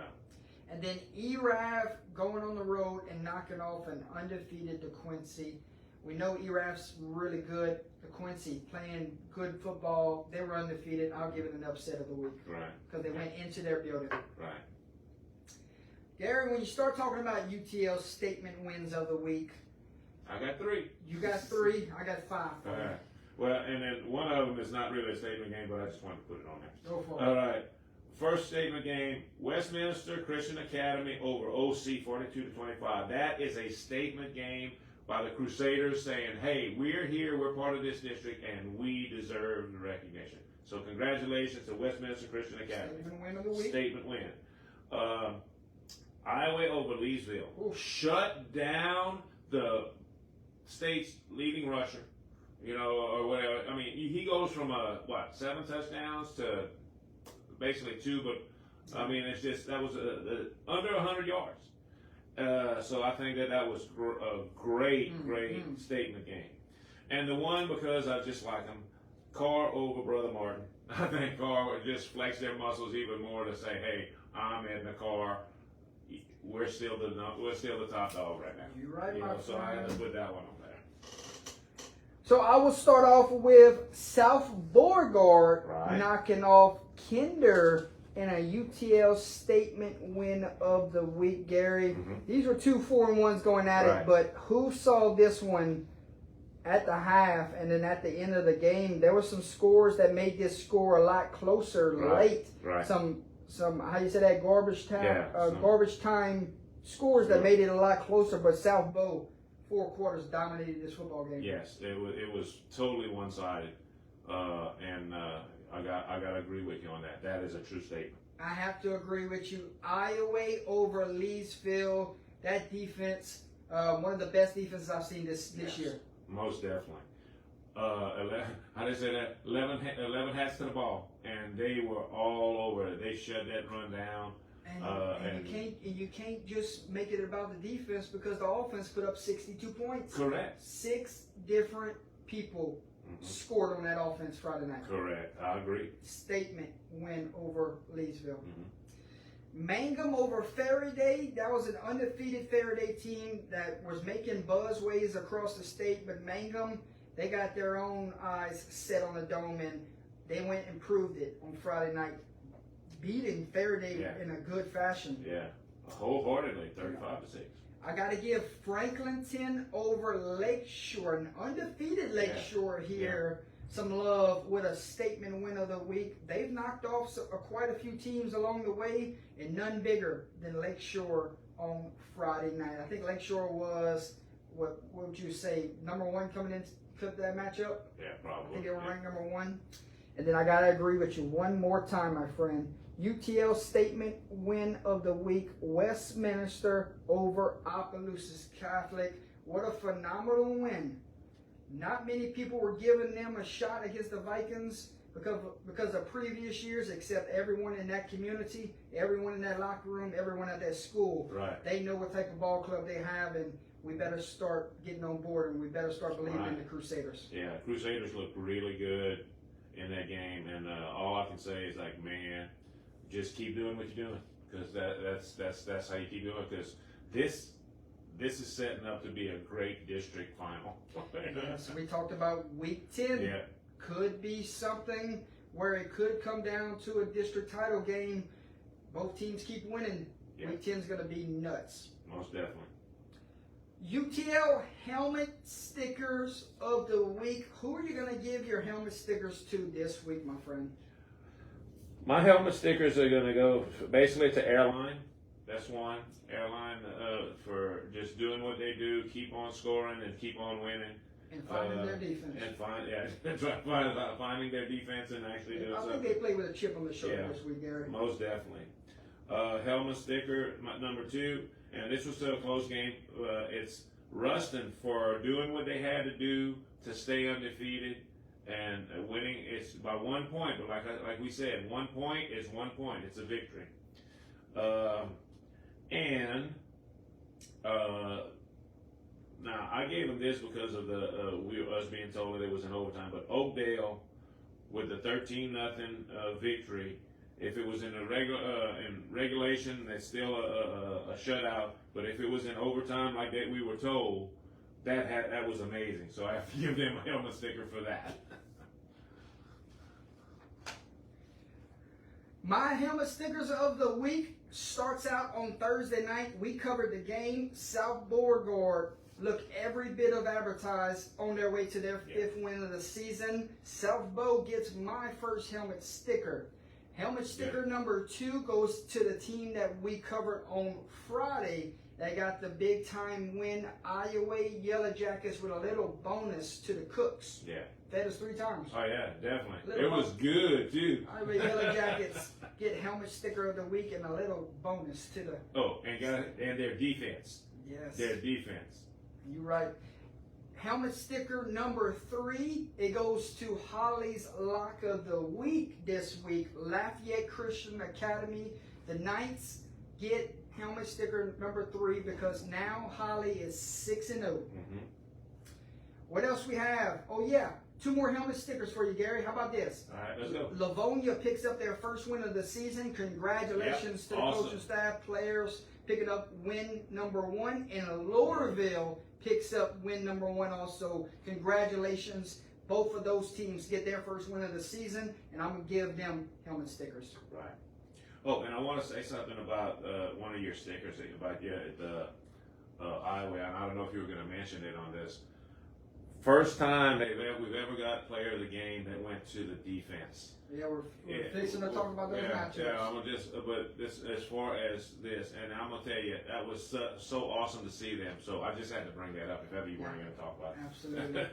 And then ERAV going on the road and knocking off an undefeated DeQuincy. We know ERAV's really good. DeQuincy playing good football. They were undefeated. I'll give it an upset of the week. Right. Because they went into their building. Right. Gary, when you start talking about UTL statement wins of the week. I got 3. You got 3. I got 5. All right. Well, and then one of them is not really a statement game, but I just wanted to put it on there. Go for it. All right. First statement game, Westminster Christian Academy over OC 42-25. That is a statement game by the Crusaders saying, hey, we're here, we're part of this district, and we deserve the recognition. So congratulations to Westminster Christian Academy. Statement win of the week. Statement win. Iowa over Leesville. Ooh. Shut down the state's leading rusher. Or whatever. I mean, he goes from 7 touchdowns to basically 2, but I mean, it's just that was under 100 yards. So I think that was a great statement game. And the one, because I just like him, Carr over Brother Martin. I think Carr would just flex their muscles even more to say, hey, I'm Edna Carr. We're still the top dog right now. You're right, my friend. So I had to put that one on there. So I will start off with South Beauregard knocking off Kinder in a UTL statement win of the week, Gary. Mm-hmm. These were 2 4-1s going at it, but who saw this one at the half and then at the end of the game? There were some scores that made this score a lot closer late. Right. Some how you say that, garbage time scores that made it a lot closer, but South Beau 4 quarters dominated this football game. Yes, it was totally one-sided, and I got to agree with you on that. That is a true statement. I have to agree with you. Iowa over Leesville. That defense, one of the best defenses I've seen this year. Most definitely. How they say that? 11 hats to the ball, and they were all over it. They shut that run down. And you can't just make it about the defense because the offense put up 62 points. Correct. 6 different people scored on that offense Friday night. Correct. I agree. Statement win over Leesville. Mangum over Faraday. That was an undefeated Faraday team that was making buzzways across the state, but Mangum, they got their own eyes set on the Dome, and they went and proved it on Friday night, beating Faraday in a good fashion. Yeah, wholeheartedly, 35-6. I got to give Franklinton over Lakeshore, an undefeated Lakeshore here, some love with a statement win of the week. They've knocked off quite a few teams along the way, and none bigger than Lakeshore on Friday night. I think Lakeshore was, what would you say, number 1 coming into that matchup? Yeah, probably. I think they were ranked number 1. And then I got to agree with you one more time, my friend. UTL statement win of the week, Westminster over Opelousas Catholic. What a phenomenal win. Not many people were giving them a shot against the Vikings because of previous years, except everyone in that community, everyone in that locker room, everyone at that school. Right. They know what type of ball club they have, and we better start getting on board, and we better start believing in the Crusaders. Yeah, Crusaders looked really good in that game, and all I can say is like, man, just keep doing what you're doing, because that's how you keep doing it. Because this is setting up to be a great district final. Yes, we talked about week 10. Yeah. Could be something where it could come down to a district title game. Both teams keep winning. Yeah. Week 10 is going to be nuts. Most definitely. UTL helmet stickers of the week. Who are you going to give your helmet stickers to this week, my friend? My helmet stickers are going to go basically to Airline. That's one. Airline for just doing what they do, keep on scoring and keep on winning. And finding their defense. And finding their defense and actually doing something. I think they played with a chip on the shoulder this week, Gary. Most definitely. Helmet sticker, number 2, and this was still a close game. It's Ruston for doing what they had to do to stay undefeated and winning. It's by 1 point, but like we said, 1 point is 1 point. It's a victory. Now I gave them this because of us being told that it was in overtime, but Oakdale with the 13-0 victory. If it was in regulation, that's still a shutout. But if it was in overtime, like that we were told, that was amazing. So I have to give them a helmet sticker for that. My helmet stickers of the week starts out on Thursday night. We covered the game. South Beauregard looked every bit of advertised on their way to their 5th win of the season. South Bow gets my first helmet sticker. Helmet sticker number 2 goes to the team that we covered on Friday. They got the big time win, Iowa Yellow Jackets, with a little bonus to the Cooks. Yeah. Fed us 3 times. Oh yeah, definitely. It was good too. Iowa Yellow Jackets get helmet sticker of the week and a little bonus to the. Oh, and their defense. Yes. Their defense. You're right. Helmet sticker number 3, it goes to Holly's Lock of the Week this week. Lafayette Christian Academy. The Knights get helmet sticker number 3 because now Holly is 6-0. Mm-hmm. What else we have? Oh yeah, 2 more helmet stickers for you, Gary. How about this? All right, let's go. Livonia picks up their first win of the season. Congratulations to the coaching staff, players, picking up win number 1. And Loreauville picks up win number 1 also. Congratulations. Both of those teams get their first win of the season, and I'm going to give them helmet stickers. Right. Oh, and I want to say something about one of your stickers about the Iowa. And I don't know if you were going to mention it on this. First time we've ever got player of the game that went to the defense. Yeah, we're fixing to talk about those matchups. Yeah, I'm gonna but this, as far as this, and I'm gonna tell you, that was so awesome to see them. So I just had to bring that up if ever you weren't gonna talk about it. Absolutely.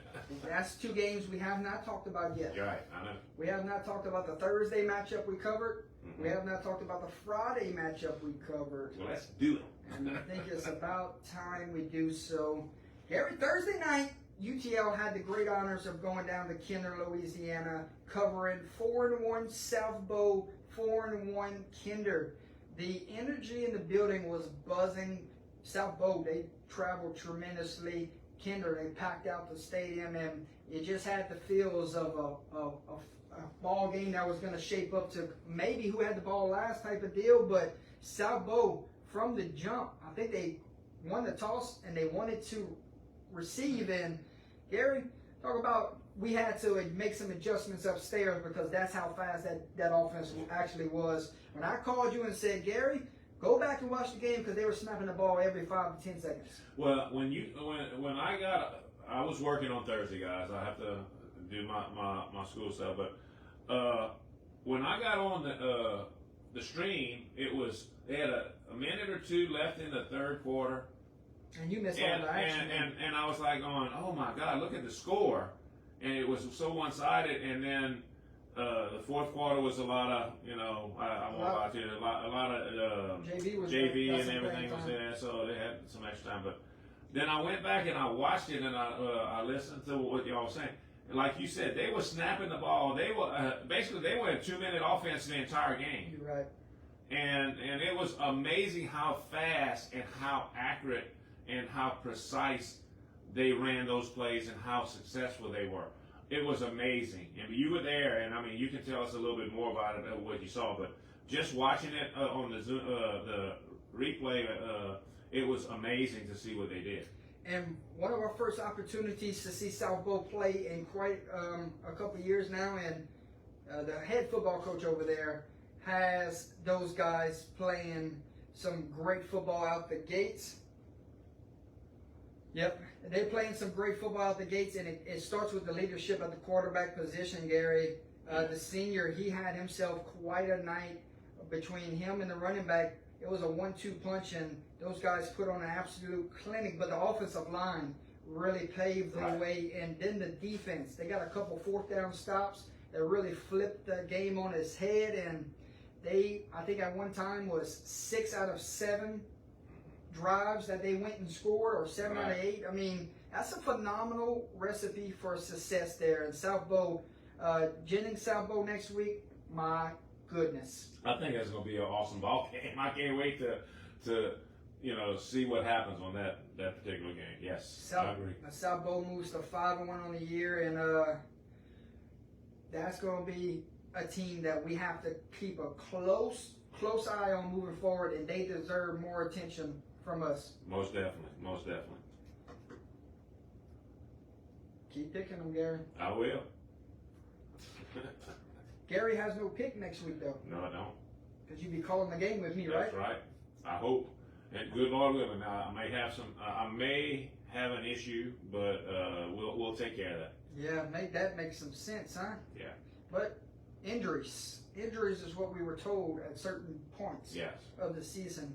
That's 2 games we have not talked about yet. You're right, I know. We have not talked about the Thursday matchup we covered. Mm-hmm. We have not talked about the Friday matchup we covered. Well, let's do it. And I think it's about time we do so. Gary, Thursday night, UTL had the great honors of going down to Kinder, Louisiana, covering 4-1 South Bow, 4-1 Kinder. The energy in the building was buzzing. South Bow, they traveled tremendously. Kinder, they packed out the stadium, and it just had the feels of a ball game that was going to shape up to maybe who had the ball last type of deal. But South Bow, from the jump, I think they won the toss and they wanted to receive. And Gary, talk about, we had to make some adjustments upstairs because that's how fast that offense actually was. When I called you and said, Gary, go back and watch the game because they were snapping the ball every 5 to 10 seconds. Well, when I was working on Thursday, guys. I have to do my school stuff, but when I got on the stream, they had a minute or 2 left in the 3rd quarter. And you missed all the action. And I was like going, oh my God, look at the score. And it was so one-sided. And then the 4th quarter was a lot of, I won't lie to you, a lot of JV and everything was there. So they had some extra time. But Then I went back and I watched it and I listened to what y'all were saying. And like you said, they were snapping the ball. They were basically they were a 2-minute offense the entire game. You're right. And it was amazing how fast and how accurate and how precise they ran those plays and how successful they were. It was amazing. And you were there, and I mean, you can tell us a little bit more about it, what you saw. But just watching it on the replay, it was amazing to see what they did. And one of our first opportunities to see South Bow play in quite a couple of years now, and the head football coach over there has those guys playing some great football out the gates. Yep, they're playing some great football out the gates, and it starts with the leadership at the quarterback position, Gary. The senior, he had himself quite a night between him and the running back. It was a 1-2 punch, and those guys put on an absolute clinic, but the offensive line really paved the way. And then the defense, they got a couple 4th down stops that really flipped the game on its head, and I think at one time was 6 out of 7 drives that they went and scored, or 7 out of 8. I mean, that's a phenomenal recipe for success there. And South Bow, Jennings South Bow next week, my goodness. I think that's going to be an awesome ball game. I can't wait to see what happens on that particular game. Yes, I agree. South Bow moves to 5-1 on the year, and that's going to be a team that we have to keep a close eye on moving forward, and they deserve more attention from us. Most definitely, most definitely. Keep picking them, Gary. I will. Gary has no pick next week, though. No, I don't. Because you be calling the game with me, right? That's right. I hope. And good Lord willing, I may have I may have an issue, but we'll take care of that. Yeah, that makes some sense, huh? Yeah. But injuries is what we were told at certain points of the season.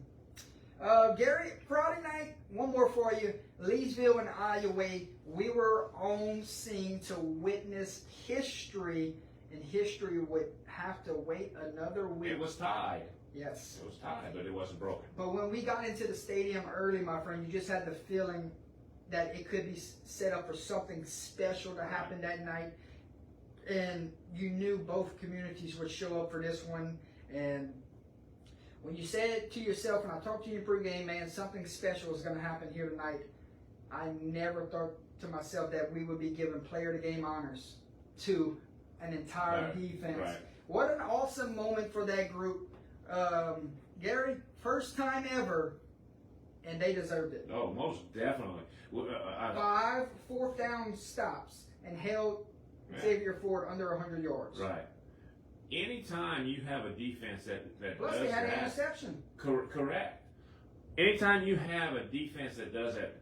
Gary, Friday night, one more for you. Leesville and Iowa, we were on scene to witness history, and history would have to wait another week. It was tied. Yes. It was tied, but it wasn't broken. But when we got into the stadium early, my friend, you just had the feeling that it could be set up for something special to happen that night. And you knew both communities would show up for this one. And when you said to yourself, and I talked to you in pregame, man, something special is going to happen here tonight, I never thought to myself that we would be giving player to game honors to an entire defense. Right. What an awesome moment for that group. Gary, first time ever, and they deserved it. Oh, most definitely. 5 4th down stops and held Xavier Ford under 100 yards. Right. Anytime you have a defense that Plus does they had that, an interception. Correct. Anytime you have a defense that does that,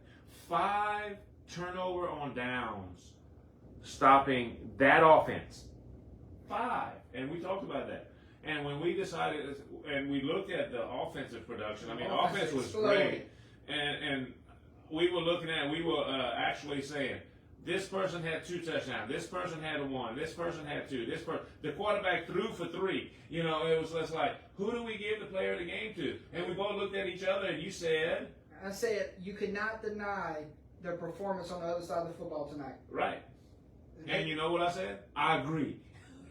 5 turnover on downs, stopping that offense. 5, and we talked about that. And when we decided, and we looked at the offensive production, I mean, offense was great, and we were looking at, we were actually saying, this person had 2 touchdowns, this person had 1, this person had 2, the quarterback threw for 3. You know, it was just like, who do we give the player of the game to? And we both looked at each other, and you said, I said, you could not deny the performance on the other side of the football tonight. Right. And you know what I said? I agree.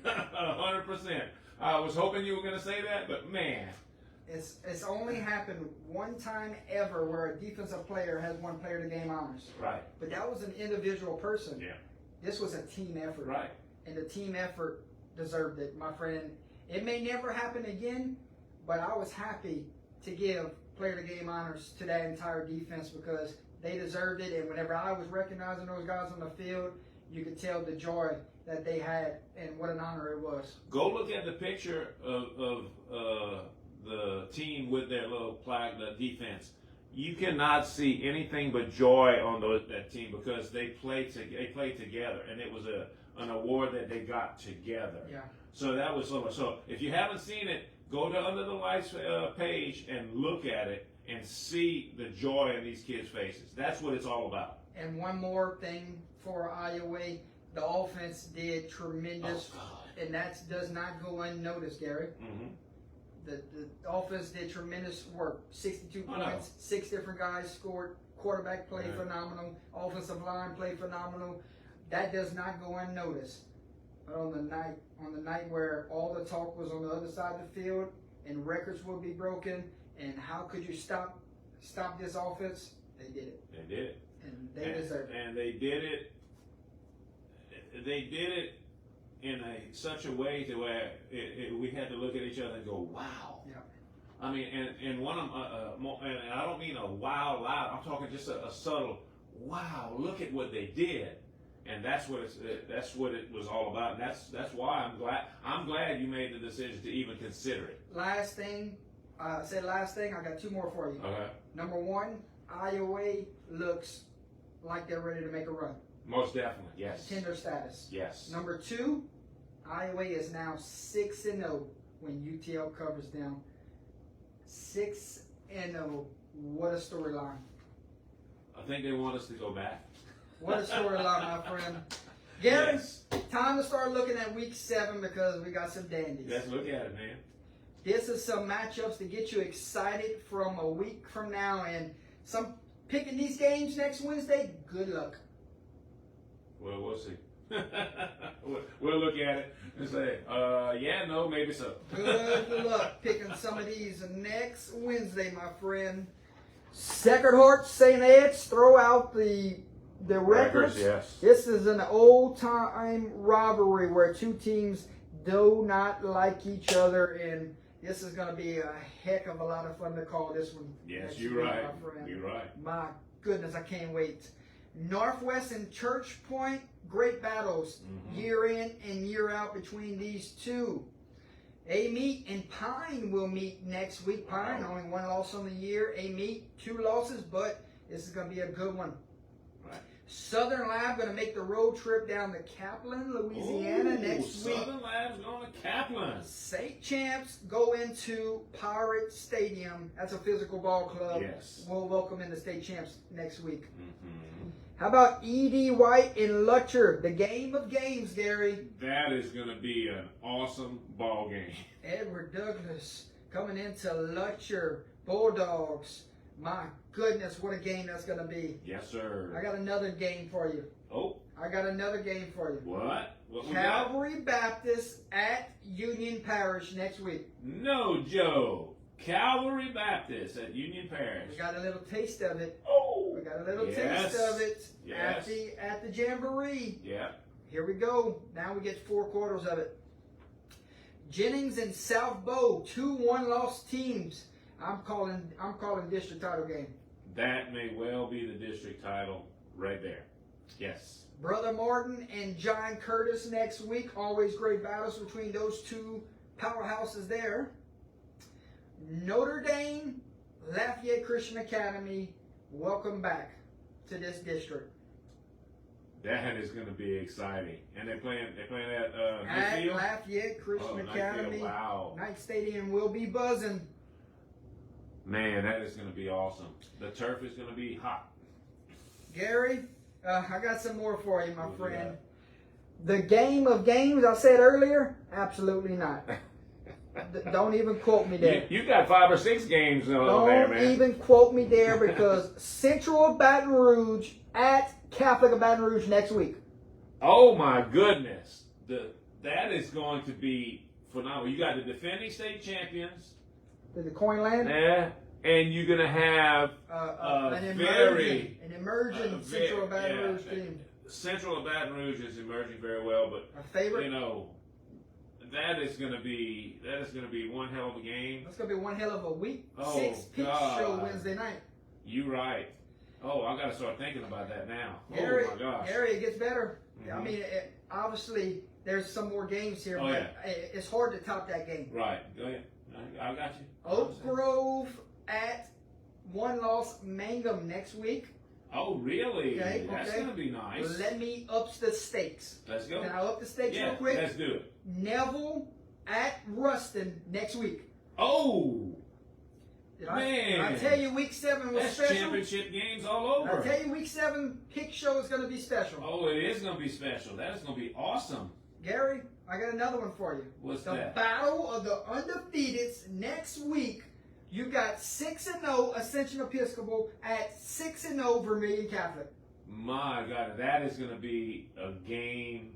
100%. I was hoping you were going to say that, but man. It's only happened one time ever where a defensive player has won player to game honors. Right. But that was an individual person. Yeah. This was a team effort. Right. And the team effort deserved it, my friend. It may never happen again, but I was happy to give player to game honors to that entire defense because they deserved it. And whenever I was recognizing those guys on the field, you could tell the joy that they had and what an honor it was. Go look at the picture of the team with their little plaque, the defense. You cannot see anything but joy on that team because they played together, and it was an award that they got together. Yeah. So that was so much. So if you haven't seen it, go to Under the Lights page and look at it and see the joy in these kids' faces. That's what it's all about. And one more thing for Iowa, the offense did tremendous, and that does not go unnoticed, Gary. Mm-hmm. The offense did tremendous work. 62 I know. points. 6 different guys scored. Quarterback played Yeah. phenomenal. Offensive line played phenomenal. That does not go unnoticed. But on the night where all the talk was on the other side of the field and records will be broken, and how could you stop this offense? They did it. They did it. And they deserve it. And they did it. They did it in such a way to where we had to look at each other and go, "Wow!" Yeah. I mean, and one of them, and I don't mean a wow loud. I'm talking just a subtle, "Wow! Look at what they did," and that's what it was all about. And that's why I'm glad you made the decision to even consider it. Last thing, I said last thing. I got 2 more for you. Okay. Number 1, Iowa looks like they're ready to make a run. Most definitely, yes. Contender status. Yes. Number 2, Iowa is now 6-0 when UTL covers them. 6-0. What a storyline. I think they want us to go back. What a storyline, my friend. Gary, Yes. time to start looking at week 7 because we got some dandies. Let's look at it, man. This is some matchups to get you excited from a week from now, and some picking these games next Wednesday. Good luck. Well, we'll see. we'll look at it and say, yeah, no, maybe so. Good luck picking some of these next Wednesday, my friend. Sacred Heart, St. Ed's, throw out the records. Yes. This is an old-time rivalry where 2 teams do not like each other, and this is going to be a heck of a lot of fun to call this one. Yes, next you're week, right. my friend. You're right. My goodness, I can't wait. Northwest and Church Point, great battles year in and year out between these 2. A-Meet and Pine will meet next week. Pine, only 1 loss on the year. A-Meet, 2 losses, but this is going to be a good one. Right. Southern Lab going to make the road trip down to Kaplan, Louisiana next week. Southern Labs going to Kaplan. St. Champs go into Pirate Stadium. That's a physical ball club. Yes. We'll welcome in the state champs next week. Mm-hmm. How about E.D. White and Lutcher? The game of games, Gary. That is going to be an awesome ball game. Edward Douglas coming into Lutcher. Bulldogs. My goodness, what a game that's going to be. Yes, sir. I got another game for you. Oh, I got another game for you. what? What we got? Calvary Baptist at Union Parish next week. No, Joe. Calvary Baptist at Union Parish. We got a little taste of it. Oh, We got a little yes. taste of it Yes. at the Jamboree. Yeah. Here we go. Now we get 4 quarters of it. Jennings and South Bow, 2 1-loss teams. I'm calling district title game. That may well be the district title right there. Yes. Brother Martin and John Curtis next week. Always great battles between those 2 powerhouses there. Notre Dame, Lafayette Christian Academy, welcome back to this district. That is going to be exciting. And they're playing at At Knightfield? Lafayette Christian Knightfield, Academy. wow. Knight Stadium will be buzzing. Man, that is going to be awesome. The turf is going to be hot. Gary, I got some more for you, my What do you friend. The game of games I said earlier? Absolutely not. Don't even quote me there. You got 5 or 6 games over there, Don't man. even quote me there because Central of Baton Rouge at Catholic of Baton Rouge next week. Oh my goodness. That is going to be phenomenal. You got the defending state champions. Did the coin land? Yeah. And you're going to have An emerging ve- Central of Baton yeah, Rouge team. Central of Baton Rouge is emerging very well, but A favorite? you know, that is going to be one hell of a game. That's going to be one hell of a week. Oh, 6 pitch God. show Wednesday night. You right. Oh, I got to start thinking about that now. Gary, Oh my gosh. Gary, it gets better. I Mhm. mean, obviously, there's some more games here, Oh, but it's hard to top that game. Right. Go ahead. I got you. Oak Grove at 1-loss Mangum next week. Oh, really? Okay, That's okay. going to be nice. Let me up the stakes. Let's go. Can I up the stakes Yeah, real quick? let's do it. Neville at Ruston next week. Oh, Did man. I tell you week 7 was that's special? championship games all I over. tell you week 7 pick show is going to be special. Oh, it is going to be special. That is going to be awesome. Gary, I got another one for you. What's the that? Battle of the Undefeateds next week. You got 6-0 Ascension Episcopal at 6-0 Vermilion Catholic. My God, that is going to be a game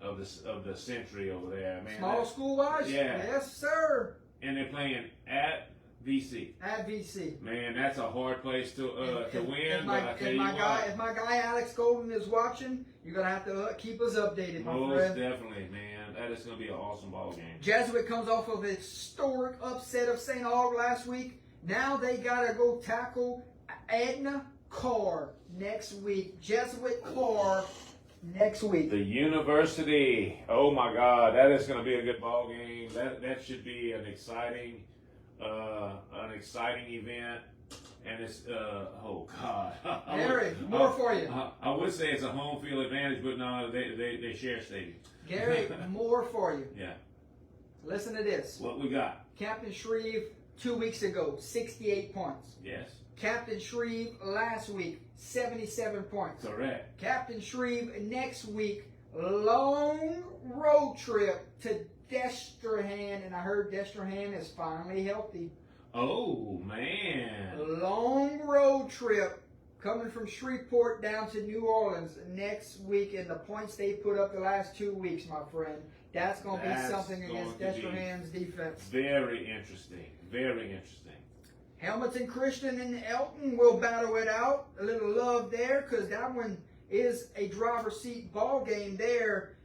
of the century over there, man. Small school wise? Yeah. Yes, sir. And they're playing at VC. At VC. Man, that's a hard place to win. If But I tell you what, if my guy Alex Golden is watching, you're gonna have to keep us updated, my most friend. definitely, man. That is going to be an awesome ball game. Jesuit comes off of a historic upset of St. Aug last week. Now they gotta go tackle Edna Carr next week. Jesuit Carr next week. The University. Oh my God, that is going to be a good ball game. That should be an exciting event. And it's oh God. Gary, more for you. I would say it's a home field advantage, but no, they share stadium. Gary, more for you. Yeah. Listen to this. What we got? Captain Shreve 2 weeks ago, 68 points. Yes. Captain Shreve last week, 77 points. Correct. Captain Shreve next week, long road trip to Destrehan, and I heard Destrehan is finally healthy. Oh man. Long road trip coming from Shreveport down to New Orleans next week, and the points they put up the last 2 weeks, my friend, that's going to be something against Destrehan's defense. Very interesting. Very interesting. Hamilton Christian and Elton will battle it out. A little love there because that one is a driver's seat ball game there.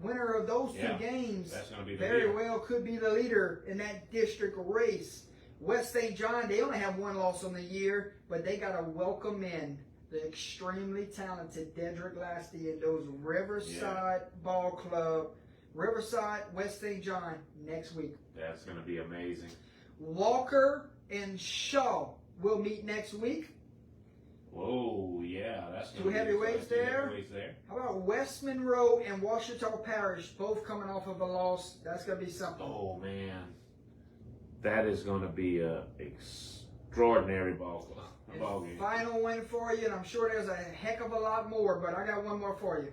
Winner of those two games that's gonna be very well could be the leader in that district race. West St. John, they only have one loss on the year, but they got to welcome in the extremely talented Dedrick Lasty and those Riverside Ball Club. Riverside, West St. John next week. That's going to be amazing. Walker and Shaw will meet next week. Whoa, yeah, that's Two heavyweights there. How about West Monroe and Washita Parish, both coming off of a loss? That's going to be something. Oh, man. That is going to be a extraordinary ball game. Final win for you, and I'm sure there's a heck of a lot more, but I got one more for you.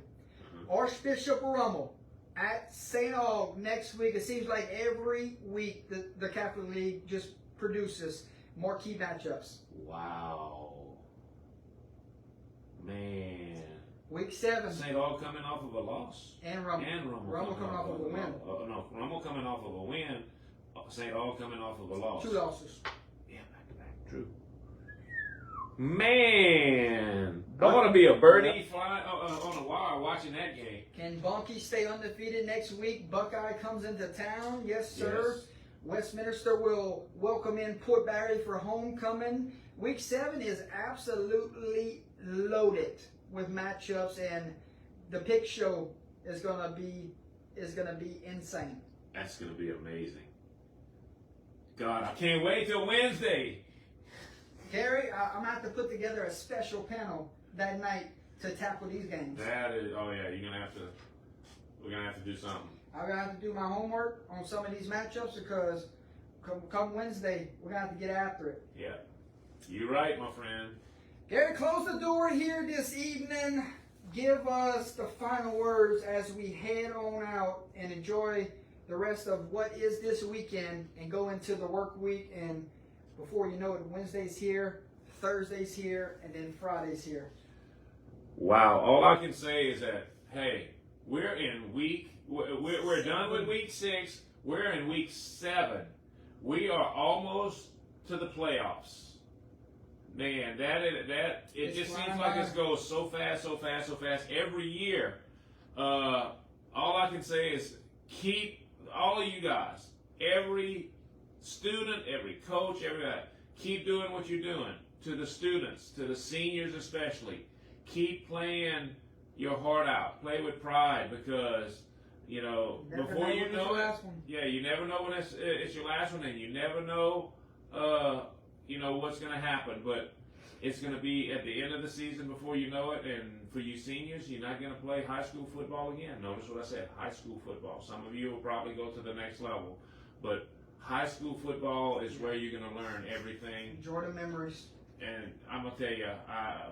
Archbishop Rummel at St. Aug next week. It seems like every week the Catholic League just produces more key matchups. Wow. Man. Week 7. St. Aug coming off of a loss. And Rummel. Rummel coming off of a win. No, Rummel coming off of a win. St. Aug coming off of a loss. 2 losses. Yeah, back to back. True. Man. I want to be a birdie flying on a wire watching that game. Can Bunkie stay undefeated next week? Buckeye comes into town. Yes, sir. Yes. Westminster will welcome in Port Barry for homecoming. Week 7 is absolutely loaded with matchups, and the pick show is gonna be insane. That's gonna be amazing. God, I can't wait till Wednesday. Gary, I'm gonna have to put together a special panel that night to tackle these games. That is, oh yeah, we're gonna have to do something. I'm gonna have to do my homework on some of these matchups because come Wednesday, we're gonna have to get after it. Yeah, you're right, my friend. Gary, close the door here this evening. Give us the final words as we head on out and enjoy the rest of what is this weekend and go into the work week. And before you know it, Wednesday's here, Thursday's here, and then Friday's here. Wow, all I can say is that, hey, we're done with week 6. We're in week 7. We are almost to the playoffs. Man, it just seems like it goes so fast every year. All I can say is keep all of you guys, every student, every coach, everybody, keep doing what you're doing. To the students, to the seniors especially, keep playing your heart out. Play with pride because, before you know it, you never know when it's your last one, and you never know, what's going to happen. But it's going to be at the end of the season before you know it. And for you seniors, you're not going to play high school football again. Notice what I said, high school football. Some of you will probably go to the next level. But high school football is where you're going to learn everything. Enjoy the memories. And I'm going to tell you,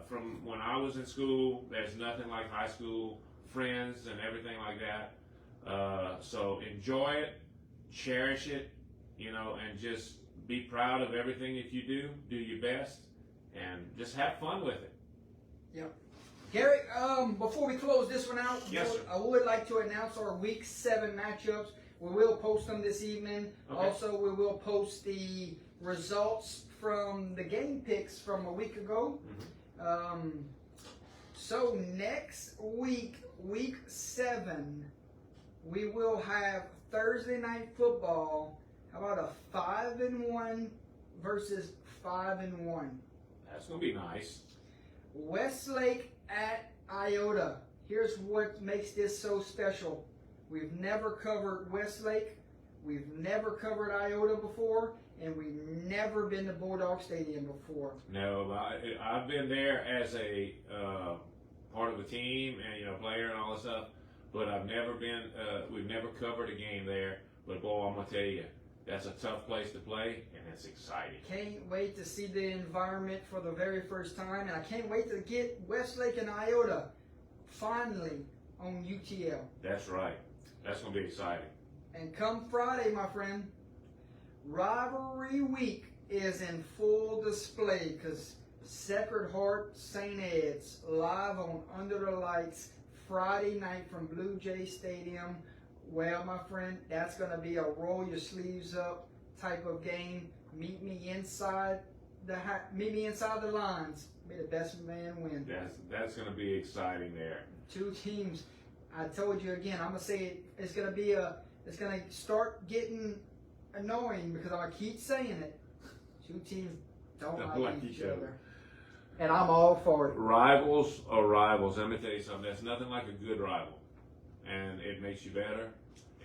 from when I was in school, there's nothing like high school friends and everything like that. So enjoy it, cherish it, and just be proud of everything that you do. Do your best, and just have fun with it. Yep. Gary, before we close this one out, Yes, sir. I would like to announce our Week 7 matchups. We will post them this evening. Okay. Also, we will post the results from the game picks from a week ago. So next week, Week 7, we will have Thursday Night Football. How about a 5-1 versus 5-1? That's going to be nice. Westlake at Iota. Here's what makes this so special. We've never covered Westlake. We've never covered Iota before. And we've never been to Bulldog Stadium before. No, I've been there as a part of the team and player and all that stuff, but I've never been. We've never covered a game there. But boy, I'm gonna tell you, that's a tough place to play, and it's exciting. Can't wait to see the environment for the very first time, and I can't wait to get Westlake and Iota finally on UTL. That's right. That's gonna be exciting. And come Friday, my friend, Rivalry Week is in full display because Sacred Heart St. Ed's live on Under the Lights Friday night from Blue Jay Stadium. Well, my friend, that's going to be a roll your sleeves up type of game. Meet me inside the lines. May the best man win. That's going to be exciting there. Two teams. I told you again. I'm gonna say it. It's gonna be It's gonna start getting annoying because I keep saying it. Two teams don't like each other. And I'm all for it. Rivals are rivals. Let me tell you something. There's nothing like a good rival. And it makes you better.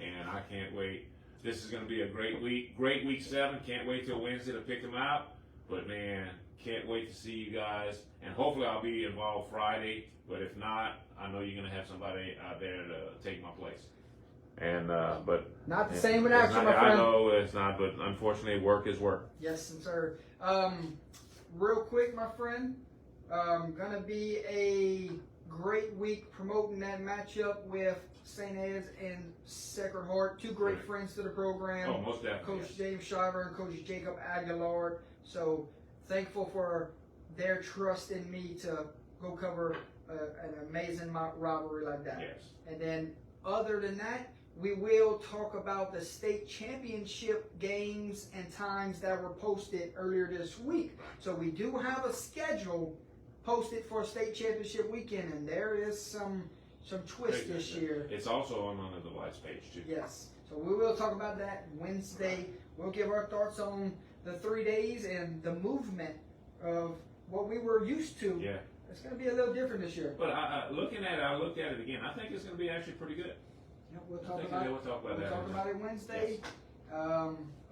And I can't wait. This is going to be a great week. Great Week 7. Can't wait till Wednesday to pick them out. But, man, can't wait to see you guys. And hopefully I'll be involved Friday. But if not, I know you're going to have somebody out there to take my place. And but not the same in action, my friend. I know it's not, but unfortunately, work is work. Yes, sir. Real quick, my friend, gonna be a great week promoting that matchup with St. Ed's and Sacred Heart, two great friends to the program. Oh, most definitely. Coach James Shiver and Coach Jacob Aguilar. So thankful for their trust in me to go cover an amazing rivalry like that. Yes. And then, other than that, we will talk about the state championship games and times that were posted earlier this week. So we do have a schedule posted for state championship weekend, and there is some twist this year. It's also on Under the Lights page too. Yes. So we will talk about that Wednesday. We'll give our thoughts on the 3 days and the movement of what we were used to. Yeah. It's going to be a little different this year. But I looked at it again. I think it's going to be actually pretty good. Yeah, we'll talk about it Wednesday. Yes.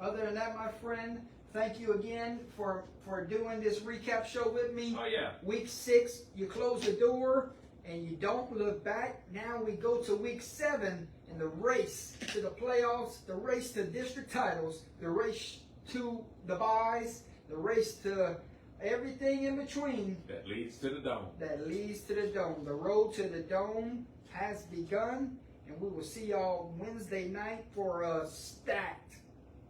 Other than that, my friend, thank you again for doing this recap show with me. Oh, yeah. Week 6, you close the door and you don't look back. Now we go to Week 7 and the race to the playoffs, the race to district titles, the race to the buys, the race to everything in between. That leads to the dome. The road to the dome has begun. And we will see y'all Wednesday night for a stacked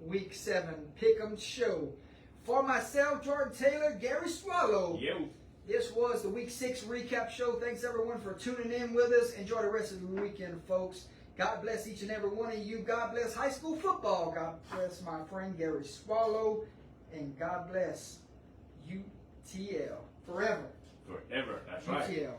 Week 7 Pick'em show. For myself, Jordan Taylor, Gary Swallow. Yo. This was the Week 6 recap show. Thanks everyone for tuning in with us. Enjoy the rest of the weekend, folks. God bless each and every one of you. God bless high school football. God bless my friend Gary Swallow. And God bless UTL forever. Forever. That's right. UTL.